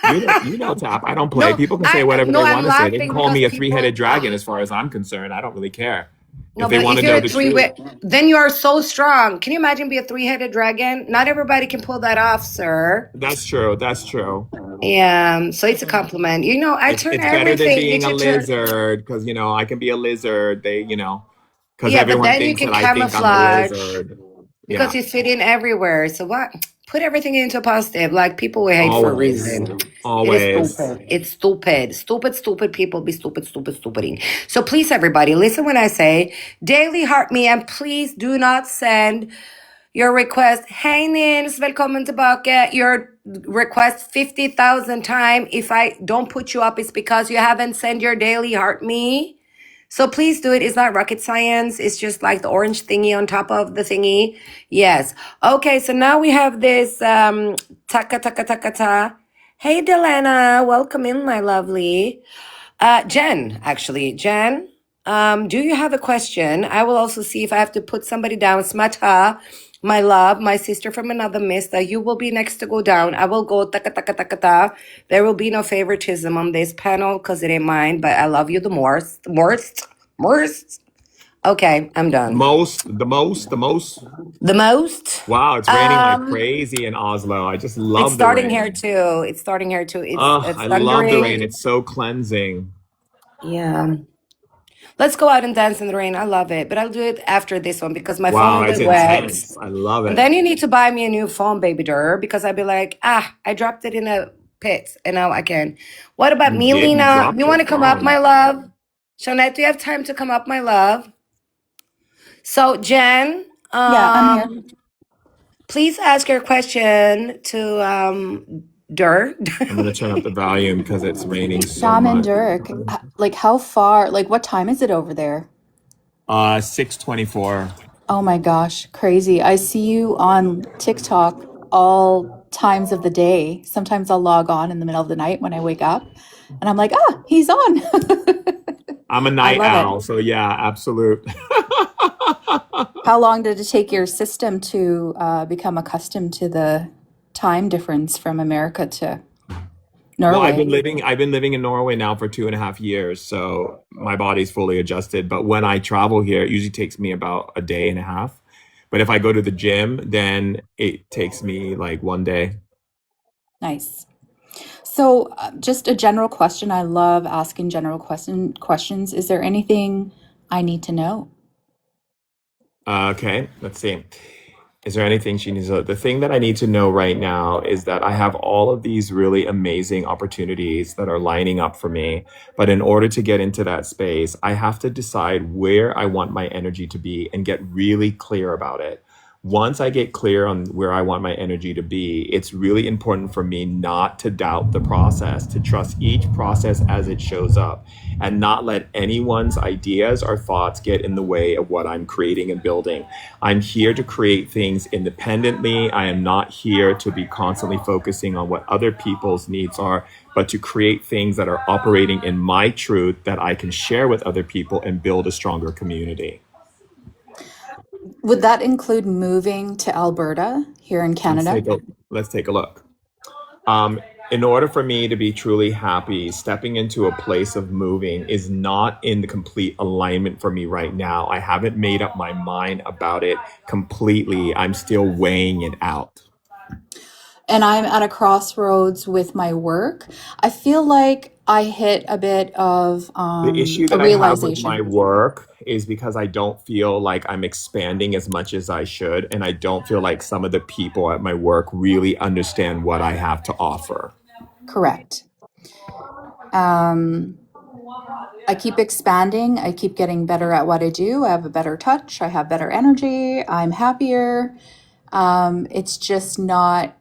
You know, Tap. I don't play. No, People can say whatever they I'm want to say. They can laughing call because me a three-headed people. dragon as far as I'm concerned. I don't really care. If No, they but want if to you're know a the truth, then you are so strong. Can you imagine be a three-headed dragon? Not everybody can pull that off, sir. that's true. That's true. Yeah, so it's a compliment. I turn It's better than everything being a into turn. lizard because I can be a lizard. Because Yeah, but everyone then you thinks can that I think I'm a camouflage lizard. because Yeah, you fit in everywhere. So what? Put everything into positive. Like people will hate for a always, reason. It is always. stupid. It's stupid. Stupid people be stupiding. So please, everybody, listen when I say daily heart me and please do not send your request. Hey Nils, velkommen tillbaka. Your request 50,000 times. If I don't put you up, it's because you haven't sent your daily heart me. So please do it. It's not rocket science. It's just like the orange thingy on top of the thingy. Yes. Okay, so now we have this taka taka taka ta. Hey Delana, welcome in, my lovely. Jen, actually. Jen, do you have a question? I will also see if I have to put somebody down. Smata, my love, my sister from another mister. You will be next to go down. I will go taka taka taka ta. There will be no favoritism on this panel because it ain't mine, but I love you the most. Most. Okay, I'm done. The most. The most. Wow, it's raining like crazy in Oslo. I just It's love the starting here rain. too. It's starting here too. Oh, It's I love the rain. thundering. It's so cleansing. Yeah. Let's go out and dance in the rain. I love it. But I'll do it after this one because my phone Wow, will it's get wet. intense. I love And it. then you need to buy me a new phone, baby Dur, because I'd be like, I dropped it in a pit and now I can. What about You me, did. You Lena? dropped You your want to come up, phone. my love? Jeanette, do you have time to come up, my love? So, Jen, Yeah, I'm here. please ask your question to Dur. I'm gonna turn up the volume because it's raining so Shaman much. Durek, like how far, like what time is it over there? 6:24. Oh my gosh, crazy. I see you on TikTok all times of the day. Sometimes I'll log on in the middle of the night when I wake up and I'm like, he's on. I'm a I night love it. owl, so yeah, absolute. How long did it take your system to become accustomed to the time difference from America to Well, I've Norway? been living in Norway now for 2.5 years, so my body's fully adjusted. But when I travel here, it usually takes me about a day and a half. But if I go to the gym, then it takes me like one day. Nice. So, just a general question. I love asking general questions. Is there anything I need to know? Okay, let's see. Is there anything she needs to know? The thing that I need to know right now is that I have all of these really amazing opportunities that are lining up for me. But in order to get into that space, I have to decide where I want my energy to be and get really clear about it. Once I get clear on where I want my energy to be, it's really important for me not to doubt the process, to trust each process as it shows up, and not let anyone's ideas or thoughts get in the way of what I'm creating and building. I'm here to create things independently. I am not here to be constantly focusing on what other people's needs are, but to create things that are operating in my truth that I can share with other people and build a stronger community. Would that include moving to Alberta here in Let's Canada? take a look. Um, in order for me to be truly happy, stepping into a place of moving is not in the complete alignment for me right now. I haven't made up my mind about it completely. I'm still weighing it out. And I'm at a crossroads with my work. I feel like I hit a bit of The issue a that I have with my realization. work is because I don't feel like I'm expanding as much as I should, and I don't feel like some of the people at my work really understand what I have to offer. Correct. I keep expanding. I keep getting better at what I do. I have a better touch. I have better energy. I'm happier. It's just not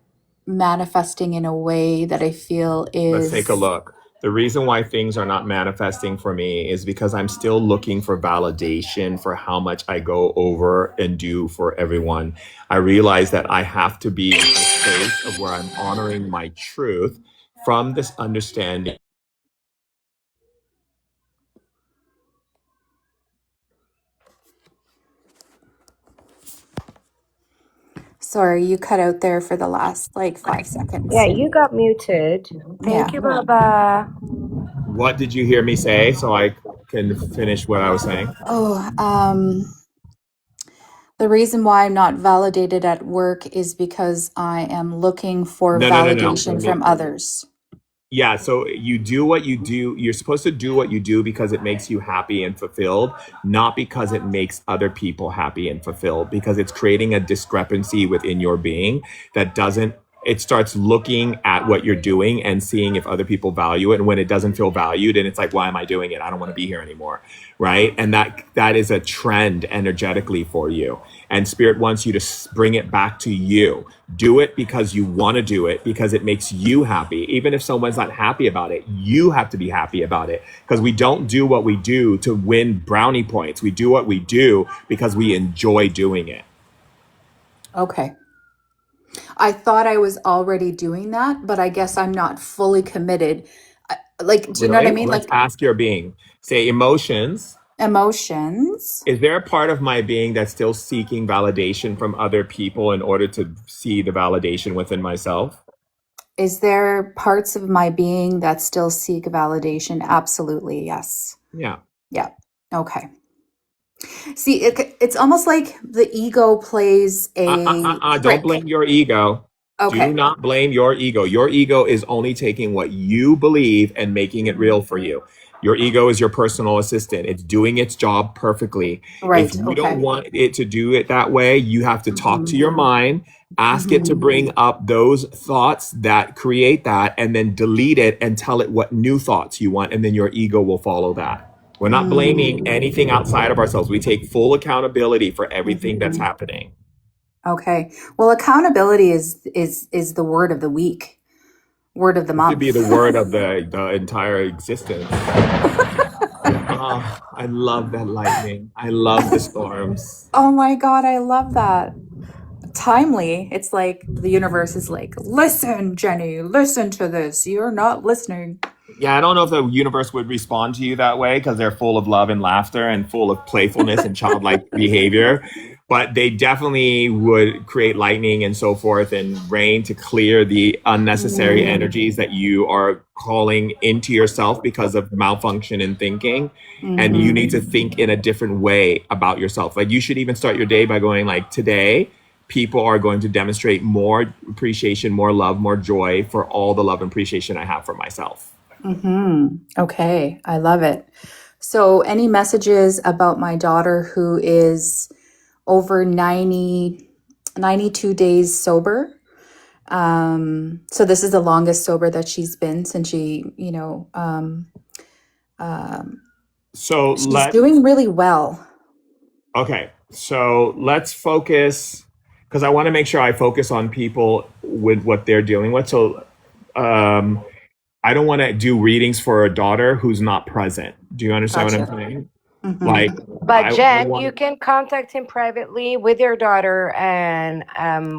manifesting in a way that I feel Let's take a is look. The reason why things are not manifesting for me is because I'm still looking for validation for how much I go over and do for everyone. I realize that I have to be in a space of where I'm honoring my truth from this understanding. sorry, you cut out there for the last like 5 seconds. Yeah, you got muted. Thank Yeah. you, Baba. What did you hear me say so I can finish what I was saying? The reason why I'm not validated at work is because I am looking for No. validation from others. Yeah, so you do what you do. You're supposed to do what you do because it makes you happy and fulfilled, not because it makes other people happy and fulfilled, because it's creating a discrepancy within your being that doesn't, it starts looking at what you're doing and seeing if other people value it. And when it doesn't feel valued, and it's like, why am I doing it? I don't want to be here anymore. Right. And that is a trend energetically for you. And spirit wants you to bring it back to you. Do it because you want to do it, because it makes you happy. Even if someone's not happy about it, you have to be happy about it, because we don't do what we do to win brownie points. We do what we do because we enjoy doing it. Okay. I thought I was already doing that, but I guess I'm not fully committed. Like, do you know what I Really? mean? Let's Like ask your being. Say emotions. emotions. Is there a part of my being that's still seeking validation from other people in order to see the validation within myself? Is there parts of my being that still seek validation? Absolutely, yes. Yeah. Yeah. Okay. See, it's almost like the ego plays a Don't trick. blame your ego. Do Okay. not blame your ego. Your ego is only taking what you believe and making it real for you. Your ego is your personal assistant. It's doing its job perfectly. If Right. you don't Okay. want it to do it that way, you have to talk to your Mhm. mind, ask it to Mhm. bring up those thoughts that create that, and then delete it and tell it what new thoughts you want, and then your ego will follow that. We're not blaming Mm. anything outside of ourselves. We take full accountability for everything that's Mhm. happening. Okay. Well, accountability is the word of the week, word of the It should be month. the word of the entire existence. Oh, I love that lightning. I love the storms. Oh my God, I love that. Timely. It's like the universe is like, listen, Jenny, listen to this. You're not listening. Yeah, I don't know if the universe would respond to you that way because they're full of love and laughter and full of playfulness and childlike behavior. But they definitely would create lightning and so forth and rain to clear the unnecessary energies that you are calling into yourself because of malfunction in thinking. And you need to think in a different way about yourself. Like you should even start your day by going like, today, people are going to demonstrate more appreciation, more love, more joy for all the love and appreciation I have for myself. Okay, I love it. So, any messages about my daughter who is over 92 days sober? So this is the longest sober that she's been since So she's doing really well. let's focus because I want to make sure I focus on people with what they're dealing with. So um, I don't want to do readings for a daughter who's not present. Do you understand what I'm Gotcha. saying? Like, But I Jen, you want. can contact him privately with your daughter, and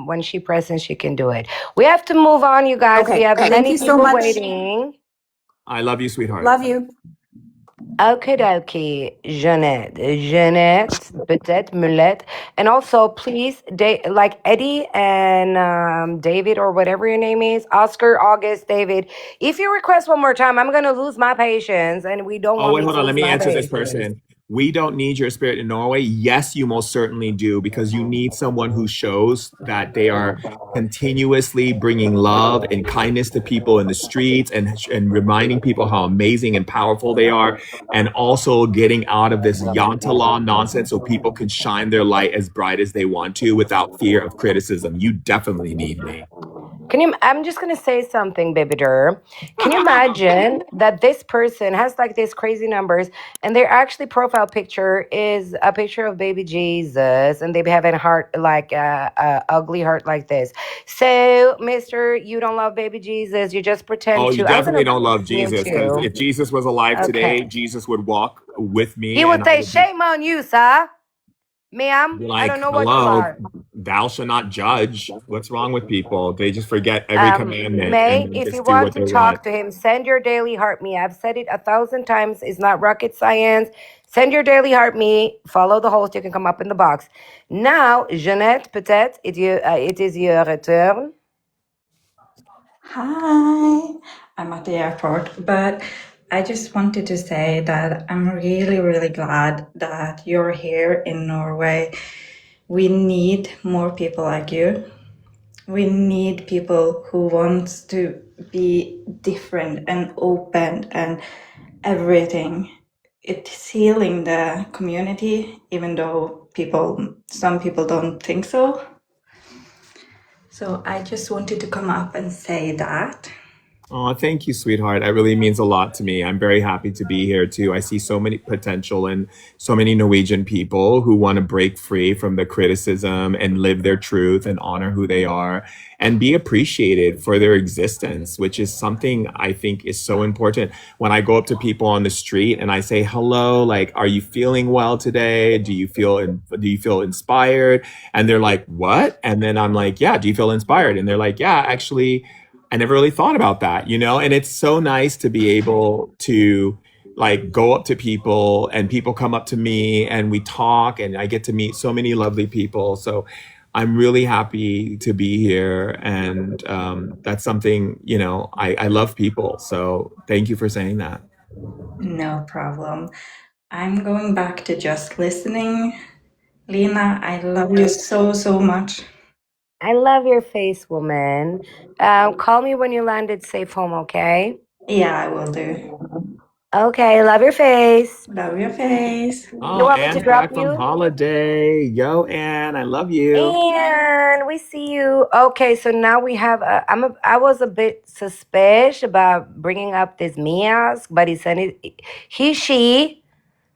when she presents, she can do it. We have to move on, you guys. We Okay. have Thank many you so people much. waiting. I love you, sweetheart. Love you. Okie dokie, Jeanette, peut-être, Mulette. And also, please, like Eddie and David, or whatever your name is, Oscar, August, David, if you request one more time, I'm going to lose my patience, and we don't Oh want wait, me hold to on. Let lose me my answer this patience. person. We don't need your spirit in Norway. Yes, you most certainly do, because you need someone who shows that they are continuously bringing love and kindness to people in the streets, and reminding people how amazing and powerful they are, and also getting out of this Yantala nonsense so people can shine their light as bright as they want to without fear of criticism. You definitely need me. I'm just gonna say something, baby Dur. Can you imagine that this person has like these crazy numbers, and their actually profile picture is a picture of baby Jesus, and they have a heart like a ugly heart like this. So, Mister, you don't love baby Jesus. You just pretend Oh, you to. I'm definitely gonna don't love you Jesus, because too. if Jesus was alive today, Okay. Jesus would walk with me He would and I say, would be "Shame on you, sir, ma'am. I like, don't know what you hello, are." thou shall not judge. What's wrong with people? They just forget every commandment and May, then if you just do want what to they want. talk to him, send your daily heart me. I've said it 1,000 times. It's not rocket science. Send your daily heart me. Follow the host. You can come up in the box. Now, Jeanette, peut-être, it is your turn. Hi, I'm at the airport, but I just wanted to say that I'm really, really glad that you're here in Norway. We need more people like you. We need people who wants to be different and open and everything. It's healing the community, even though some people don't think so. So I just wanted to come up and say that. Oh, thank you, sweetheart. That really means a lot to me. I'm very happy to be here too. I see so many potential in so many Norwegian people who want to break free from the criticism and live their truth and honor who they are and be appreciated for their existence, which is something I think is so important. When I go up to people on the street and I say, hello, like, are you feeling well today? Do you feel inspired? And they're like, what? And then I'm like, yeah, do you feel inspired? And they're like, yeah, actually, I never really thought about that, And it's so nice to be able to like go up to people and people come up to me and we talk and I get to meet so many lovely people. So I'm really happy to be here. And that's something, I love people. So thank you for saying that. No problem. I'm going back to just listening. Lena, I love you so, so much. I love your face, woman. Call me when you landed safe home, okay? Yeah, I will do. Okay, love your face. Love your face. You Oh, want me to Anne's drop back from you? holiday. Yo, Anne, I love you. And we see you. Okay, so now we have. I was a bit suspicious about bringing up this Mia's, but he sent it. She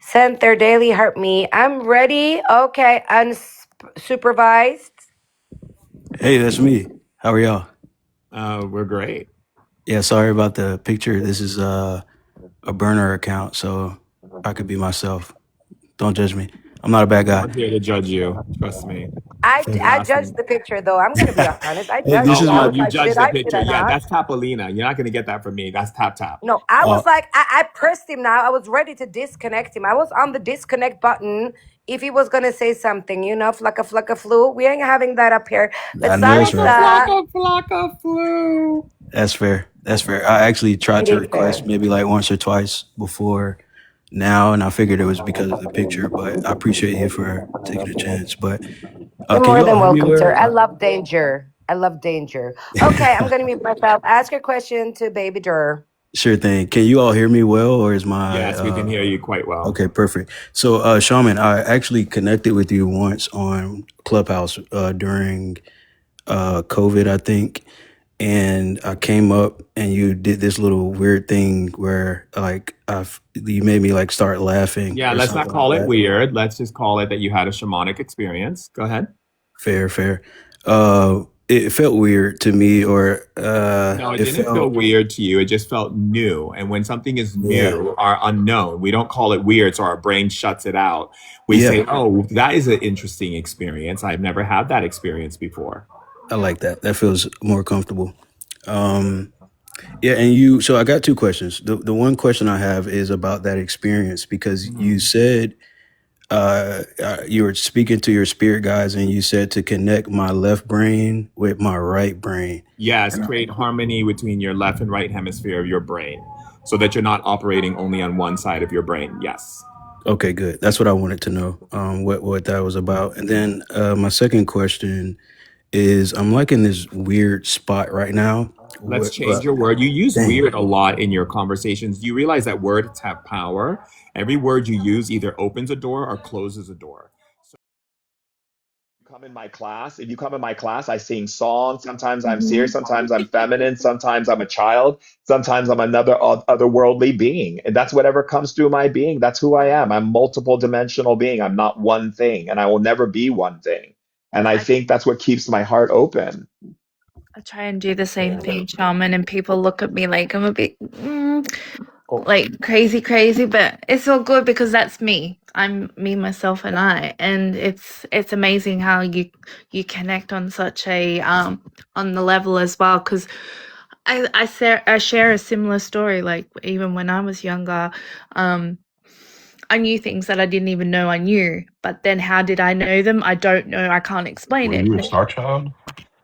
sent their daily heart me. I'm ready. Okay, unsupervised. Hey, that's me. How are y'all? We're great. Yeah, sorry about the picture. This is a burner account, so I could be myself. Don't judge me. I'm not a bad No guy. one's here to judge you. Trust me. I judged Fantastic. the picture though. I'm gonna be honest. I Hey, this judged Oh, it. is I my. was you like, judge should the I? Should picture. I Yeah, not? that's Tapolina. You're not going to get that from me. That's Tap Tap. No, I Uh, was like, I pressed him now. I was ready to disconnect him. I was on the disconnect button if he was gonna say something, flukka flu. We ain't having that up here. I But know sorry, that's Flocka, right. sir. flocka, flocka, flu. That's fair. That's fair. I actually tried It to is fair. request maybe like once or twice before now, and I figured it was because of the picture. But I appreciate you for taking a chance. But You're can more you all than hear me welcome, sir. well? I love danger. I love danger. Okay, I'm gonna mute myself. Ask your question to Baby Dur. Sure thing. Can you all hear me well, or is my Yes, we can hear you quite well. okay, perfect. So, Shaman, I actually connected with you once on Clubhouse during COVID, I think, and I came up and you did this little weird thing where you made me like start laughing Yeah, or let's not something like call it that. weird. Let's just call it that you had a shamanic experience. Go ahead. Fair, fair. It felt weird to me, or No, it it didn't feel felt weird to you. It just felt new. And when something is yeah, new or unknown, we don't call it weird, so our brain shuts it out. We yeah. say, oh, that is an interesting experience. I've never had that experience before. I like that. That feels more comfortable. Um, Yeah, and so I got two questions. The one question I have is about that experience because you Mhm. said you were speaking to your spirit guides and you said to connect my left brain with my right brain. Yes, And create harmony between your left and right hemisphere of your brain so that you're not operating only on one side of your brain. Yes. Okay, good. That's what I wanted to know. What that was about. And then my second question is, I'm like in this weird spot right now. Let's change your word. You use Dang. weird a lot in your conversations. Do you realize that words have power? Every word you use either opens a door or closes a door. Come in my class. If you come in my class, I sing songs. Sometimes I'm serious. Sometimes I'm feminine. Sometimes I'm a child. Sometimes I'm another otherworldly being. And that's whatever comes through my being. That's who I am. I'm multiple dimensional being. I'm not one thing, and I will never be one thing. And I I, think that's what keeps my heart open. I try and do the same thing, Shaman, and people look at me like I'm a bit like crazy, but it's all good because that's me. I'm me, myself, and I, and it's amazing how you connect on such a on the level as well. Because I share a similar story. Like even when I was younger, um, I knew things that I didn't even know I knew. But then how did I know them? I don't know. I can't explain Were it. you a star child?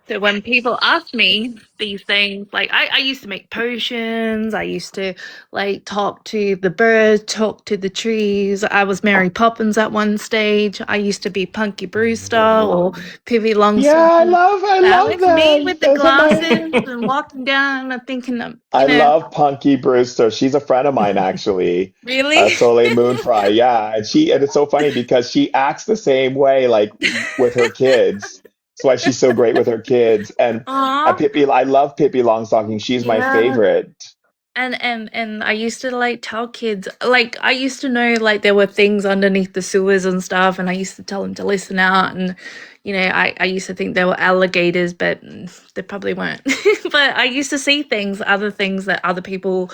So when people ask me these things, like I used to make potions, I used to like talk to the birds, talk to the trees. I was Mary Poppins at one stage. I used to be Punky Brewster or Pippi Yeah, Longstocking. I That love was me them. with the Those are glasses my and walking down and thinking, I love Punky Brewster. She's a friend of mine, actually. really? Soleil Moon Frye. Yeah, and it's so funny because she acts the same way, like with her kids. That's why she's so great with her kids. And Aw, I love Pippi Longstocking. She's my yeah. favorite. And I used to like tell kids, like I used to know like there were things underneath the sewers and stuff, and I used to tell them to listen out. And I used to think there were alligators, but they probably weren't. But I used to see things, other things that other people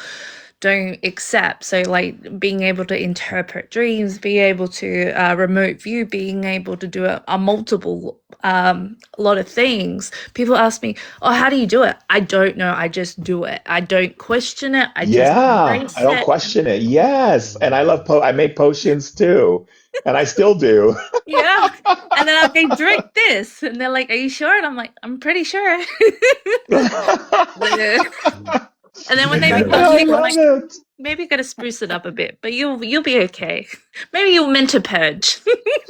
don't accept. So like being able to interpret dreams, be able to remote view, being able to do a multiple a lot of things. People ask me, oh, how do you do it? I don't know. I just do it. I don't question it. I just Yeah, I embrace don't it. question it. Yes, and I make potions too, and I still do. Yeah. And then I'll go drink this. And they're like, are you sure? And I'm like, I'm pretty sure. Yeah. And then when they make I mistakes, I'm like, love it. maybe you gotta spruce it up a bit, but you'll be okay. Maybe you're meant to purge.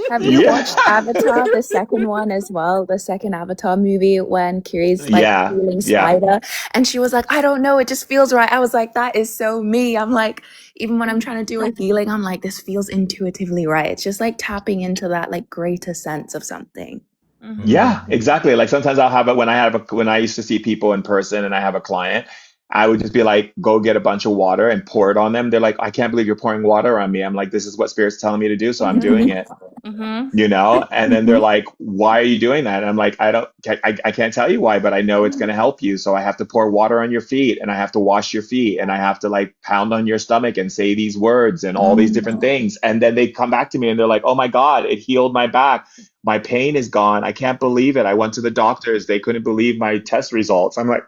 Have you watched Avatar, Yeah. the second one as well? The second Avatar movie when Kiri's like Yeah, healing yeah. Spider and she was like, I don't know, it just feels right. I was like, that is so me. I'm like, even when I'm trying to do a healing, I'm like, this feels intuitively right. It's just like tapping into that like greater sense of something. Yeah, exactly. Like sometimes I'll have it when I used to see people in person and I have a client, I would just be like, go get a bunch of water and pour it on them. They're like, I can't believe you're pouring water on me. I'm like, this is what Spirit's telling me to do, so I'm doing it. Mm-hmm. And then they're like, why are you doing that? And I'm like, I can't tell you why, but I know it's going to help you. So I have to pour water on your feet and I have to wash your feet and I have to like pound on your stomach and say these words and all these different things. And then they come back to me and they're like, oh my God, it healed my back. My pain is gone. I can't believe it. I went to the doctors. They couldn't believe my test results. I'm like,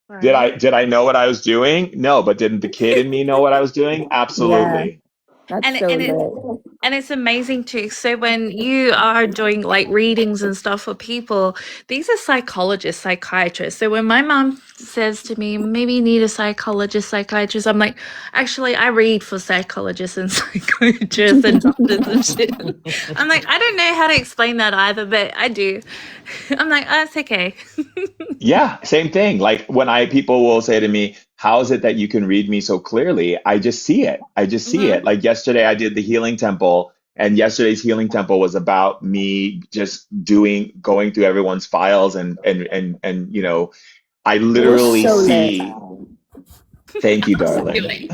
Right. did I know what I was doing? No, but didn't the kid in me know what I was doing? Yeah, Absolutely. that's And so and it lit. and it's amazing too. So when you are doing like readings and stuff for people, these are psychologists, psychiatrists. So when my mom says to me, maybe you need a psychologist, psychiatrist, I'm like, actually, I read for psychologists and psychiatrists and doctors and shit. I'm like, I don't know how to explain that either, but I do. I'm like, oh, it's okay. Yeah, same thing. Like when people will say to me, how is it that you can read me so clearly? I just see it. I just see Hmm. it. Like yesterday I did the healing temple and yesterday's healing temple was about me just going through everyone's files and I It was literally so lit. see, thank you, I was darling. doing.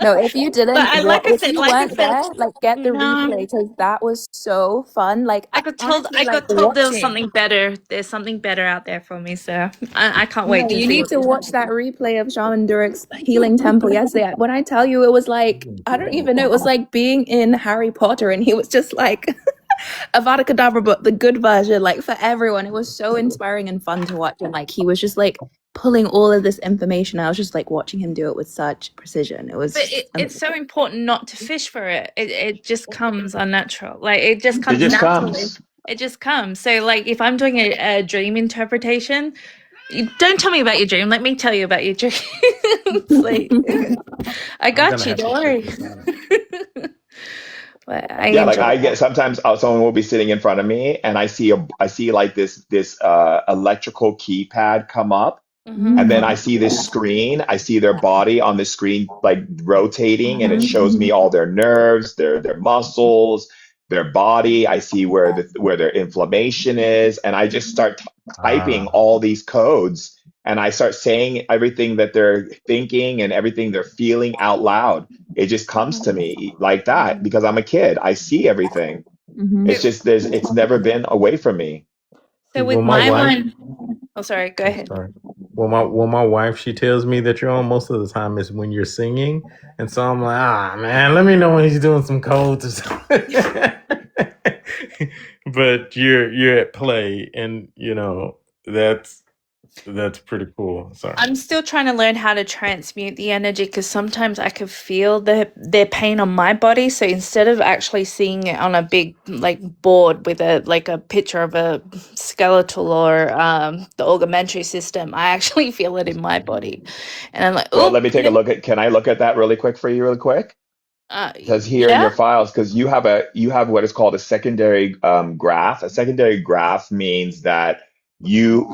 No, if you But didn't, if you like I weren't said, there, like get the no. replay because that was so fun. Like honestly, I like got told there was watching. something better. There's something better out there for me, so I can't No, wait to you see need what to they watch that replay of Shaman Durek's healing temple yesterday. When I tell you, it was like I don't even know. It was like being in Harry Potter, and he was just like Avada Kedavra, but the good version, like for everyone. It was so inspiring and fun to watch, and like he was just like pulling all of this information. I was just like watching him do it with such precision. It was But just it's so amazing. important not to fish for it. It just comes unnatural. Like it just It comes just naturally. comes. It just comes. So like if I'm doing a dream interpretation, you don't tell me about your dream. Let me tell you about your dream. It's like I I'm got gonna you. have Don't to check worry. this out. But I Yeah, like enjoy I that. get sometimes someone will be sitting in front of me and I see like this electrical keypad come up, and then I Mm-hmm. see this screen. I see their body on the screen like rotating, and it shows me Mm-hmm. all their nerves, their muscles, their body. I see where their inflammation is, and I just start typing Ah, all these codes, and I start saying everything that they're thinking and everything they're feeling out loud. It just comes to me like that because I'm a kid. I see everything. Mm-hmm. It's just it's never been away from me. So see, with well, my my wife. one, oh sorry, go Oh, ahead. sorry. Well, my wife, she tells me that you're on most of the time is when you're singing, and so I'm like, ah, man, let me know when he's doing some codes or something. But you're at play, and that's pretty cool. Sorry. I'm still trying to learn how to transmute the energy because sometimes I could feel their pain on my body. So instead of actually seeing it on a big like board with a picture of a skeletal or the augmentary system, I actually feel it in my body, and I'm like, Well, oh, let me take a look at. Can I look at that really quick for you, really quick? Because here in yeah. your files, because you have what is called a secondary graph. A secondary graph means that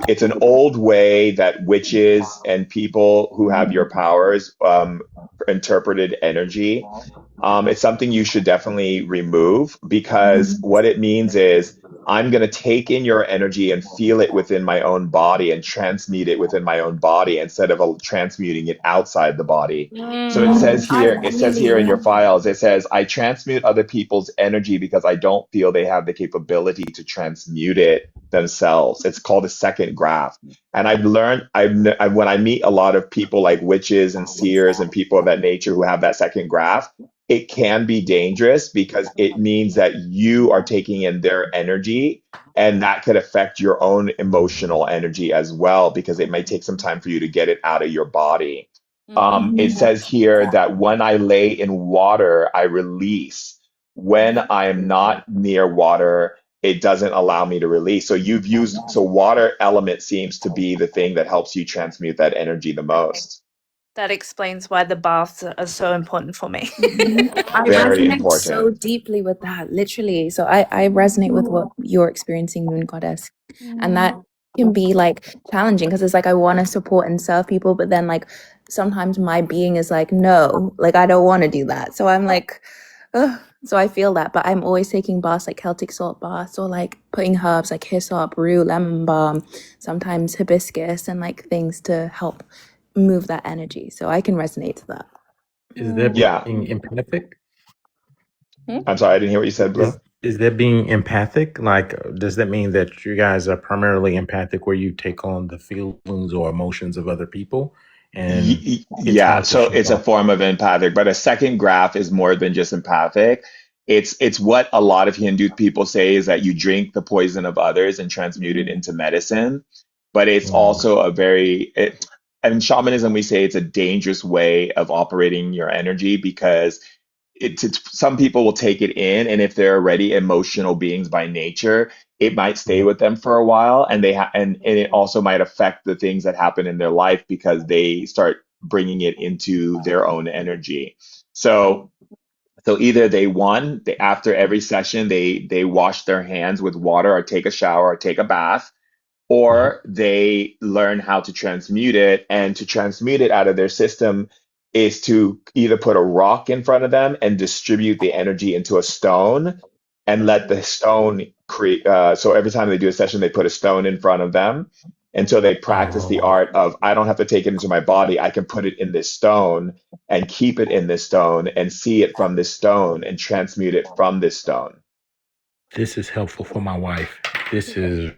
it's an old way that witches and people who have your powers interpreted energy. It's something you should definitely remove because Mhm. what it means is I'm going to take in your energy and feel it within my own body and transmute it within my own body instead of transmuting it outside the body. So I it says here really, in your files, it says, I transmute other people's energy because I don't feel they have the capability to transmute it themselves. It's called a second graph. And when I meet a lot of people like witches and seers and people of that nature who have that second graph, it can be dangerous because it means that you are taking in their energy and that could affect your own emotional energy as well because it may take some time for you to get it out of your body. It Mhm. says here that when I lay in water, I release. When I am not near water, it doesn't allow me to release. So water element seems to be the thing that helps you transmute that energy the Okay. most. That explains why the baths are so important for me. I Very resonate so important. deeply with that, literally. So I resonate with what you're experiencing, Moon Goddess. And that can be like challenging because it's like I want to support and serve people, but then like sometimes my being is like, no, like I don't want to do that. So I'm like, ugh. So I feel that, but I'm always taking baths like Celtic salt baths or like putting herbs like hyssop, rue, lemon balm, sometimes hibiscus and like things to help move that energy. So I can resonate to that. Is that Yeah. being empathic? I'm sorry, I didn't hear what you said, Is Blue. is that being empathic? Like, does that mean that you guys are primarily empathic, where you take on the feelings or emotions of other people, and it's Yeah, hard to so shut it's a off? form of empathic, but a second graph is more than just empathic. It's what a lot of Hindu people say is that you drink the poison of others and transmute it into medicine. But it's Mm. also in shamanism, we say it's a dangerous way of operating your energy because some people will take it in, and if they're already emotional beings by nature, it might stay Yeah. with them for a while, and and it also might affect the things that happen in their life because they start bringing it into their own energy. So either after every session they wash their hands with water or take a shower or take a bath, Uh-huh. or they learn how to transmute it. And to transmute it out of their system is to either put a rock in front of them and distribute the energy into a stone and let the stone create. So every time they do a session, they put a stone in front of them. And so they practice the Oh, art of, I don't have to take it into my body. I can put it in this stone and keep it in this stone and see it from this stone and transmute it from this stone. this is helpful for my wife. This is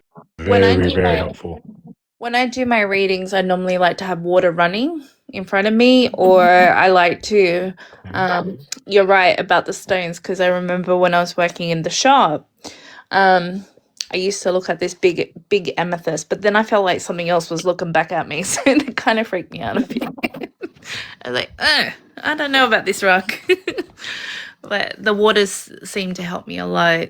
When I very, do very my helpful. when I do my readings, I normally like to have water running in front of me, or I like to. Okay. You're right about the stones because I remember when I was working in the shop, um, I used to look at this big amethyst, but then I felt like something else was looking back at me, so it kind of freaked me out a bit. I was like, I don't know about this rock, but the waters seem to help me a lot.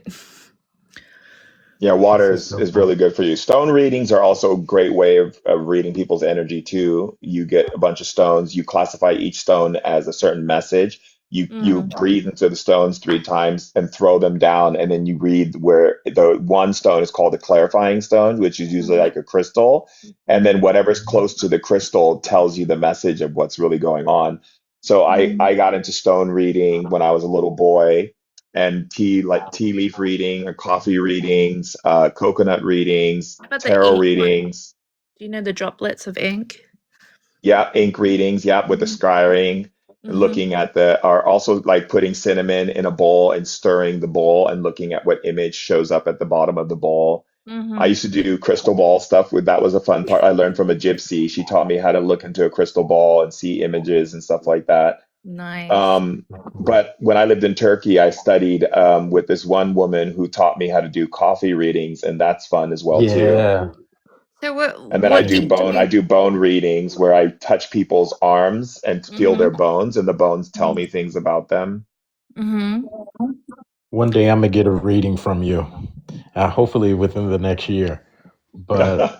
Yeah, This water is so is cool. really good for you. Stone readings are also a great way of reading people's energy too. You get a bunch of stones, you classify each stone as a certain message. You breathe into the stones 3 times and throw them down, and then you read where the one stone is called the clarifying stone, which is usually like a crystal, and then whatever's close to the crystal tells you the message of what's really going on. So I got into stone reading when I was a little boy, and tea leaf reading or coffee readings, coconut readings, What about the tarot ink one? readings. Do you know the droplets of ink? Yeah, ink readings. Yeah, with the scrying, and looking at are also like putting cinnamon in a bowl and stirring the bowl and looking at what image shows up at the bottom of the bowl. I used to do crystal ball stuff with that was a fun part. I learned from a gypsy. She taught me how to look into a crystal ball and see images and stuff like that. Nice. But when I lived in Turkey, I studied with this one woman who taught me how to do coffee readings, and that's fun as well too. Yeah. So And then what ink do I you? do bone readings where I touch people's arms and feel their bones, and the bones tell me things about them. One day I'm gonna get a reading from you, hopefully within the next year. But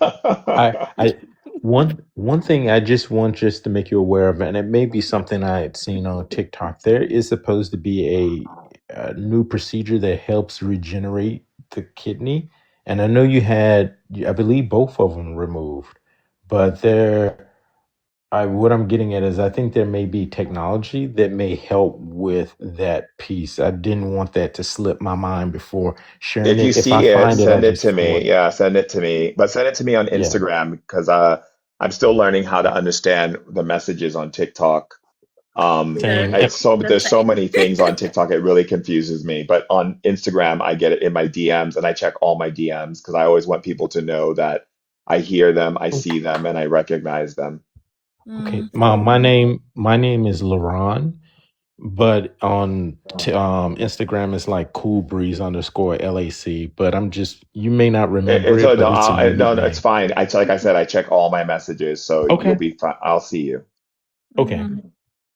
I one thing I just want just to make you aware of, and it may be something I had seen on TikTok. There is supposed to be a new procedure that helps regenerate the kidney, and I know you had, I believe, both of them removed, but what I'm getting at is I think there may be technology that may help with that piece. I didn't want that to slip my mind before sharing If you it. If I see it, find it, I send it just to me. forward it. Yeah, send it to me. But send it to me on Yeah. Instagram because I'm still learning how to understand the messages on TikTok. Same. There's so many things on TikTok, it really confuses me. But on Instagram, I get it in my DMs and I check all my DMs because I always want people to know that I hear them, I see them, and I recognize them. Okay. My name is Laron, but on Instagram it's like Cool Breeze underscore LAC. But you may not remember So it, but it's a unique no, it's name. fine. Like I said, I check all my messages, so you'll Okay. be fine. I'll see you. Okay.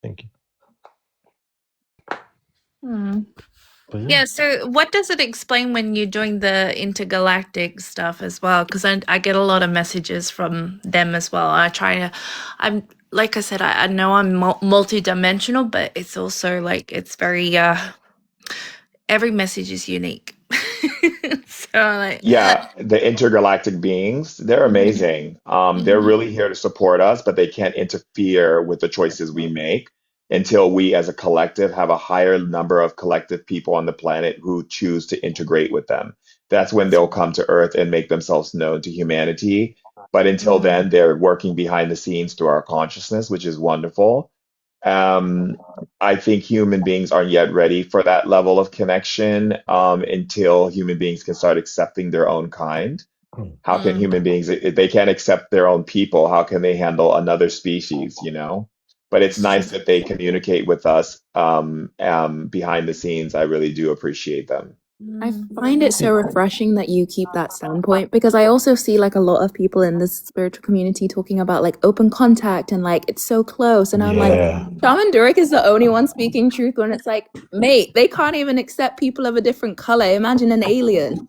Thank you. But Yeah, so what does it explain when you're doing the intergalactic stuff as well? Because I get a lot of messages from them as well. I'm like I said, I know I'm multi-dimensional, but it's also like it's very every message is unique. So like, Yeah, the intergalactic beings, they're amazing. They're really here to support us, but they can't interfere with the choices we make until we as a collective have a higher number of collective people on the planet who choose to integrate with them. That's when they'll come to Earth and make themselves known to humanity. But until then, they're working behind the scenes through our consciousness, which is wonderful. Um, I think human beings aren't yet ready for that level of connection until human beings can start accepting their own kind. How can human beings, if they can't accept their own people, how can they handle another species, you know? But it's nice that they communicate with us behind the scenes. I really do appreciate them. I find it so refreshing that you keep that standpoint because I also see like a lot of people in this spiritual community talking about like open contact and like it's so close. And I'm like, yeah. Shaman Durek is the only one speaking truth when it's like, mate, they can't even accept people of a different color. Imagine an alien.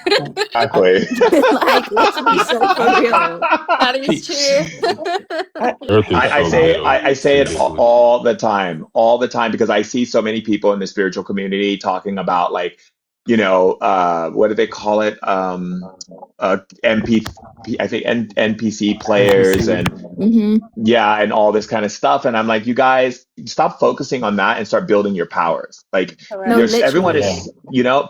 Exactly. Like, let's be so for real. that is true. Earth is so real. I It's say it ridiculous. all the time, because I see so many people in the spiritual community talking about like, what do they call it? MP, I think NPC players NPC. and Mm-hmm. yeah, and all this kind of stuff. And I'm like, you guys stop focusing on that and start building your powers. Like No, everyone literally. is,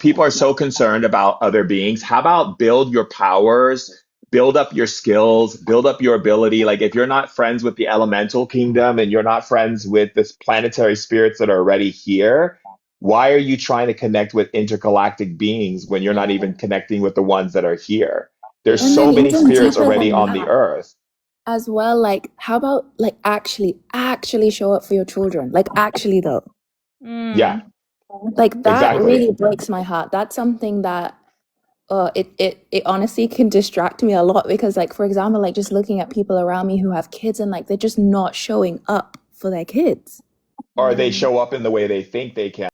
people are so concerned about other beings. How about build your powers, build up your skills, build up your ability. Like if you're not friends with the elemental kingdom and you're not friends with this planetary spirits that are already here, why are you trying to connect with intergalactic beings when you're not even connecting with the ones that are here? There's And so then many even spirits deeper already than on the that earth. as well, like how about like actually show up for your children? Like actually though. Yeah, Like that exactly. really breaks my heart. That's something that it honestly can distract me a lot because like for example, like just looking at people around me who have kids and like they're just not showing up for their kids. Or they show up in the way they think they can.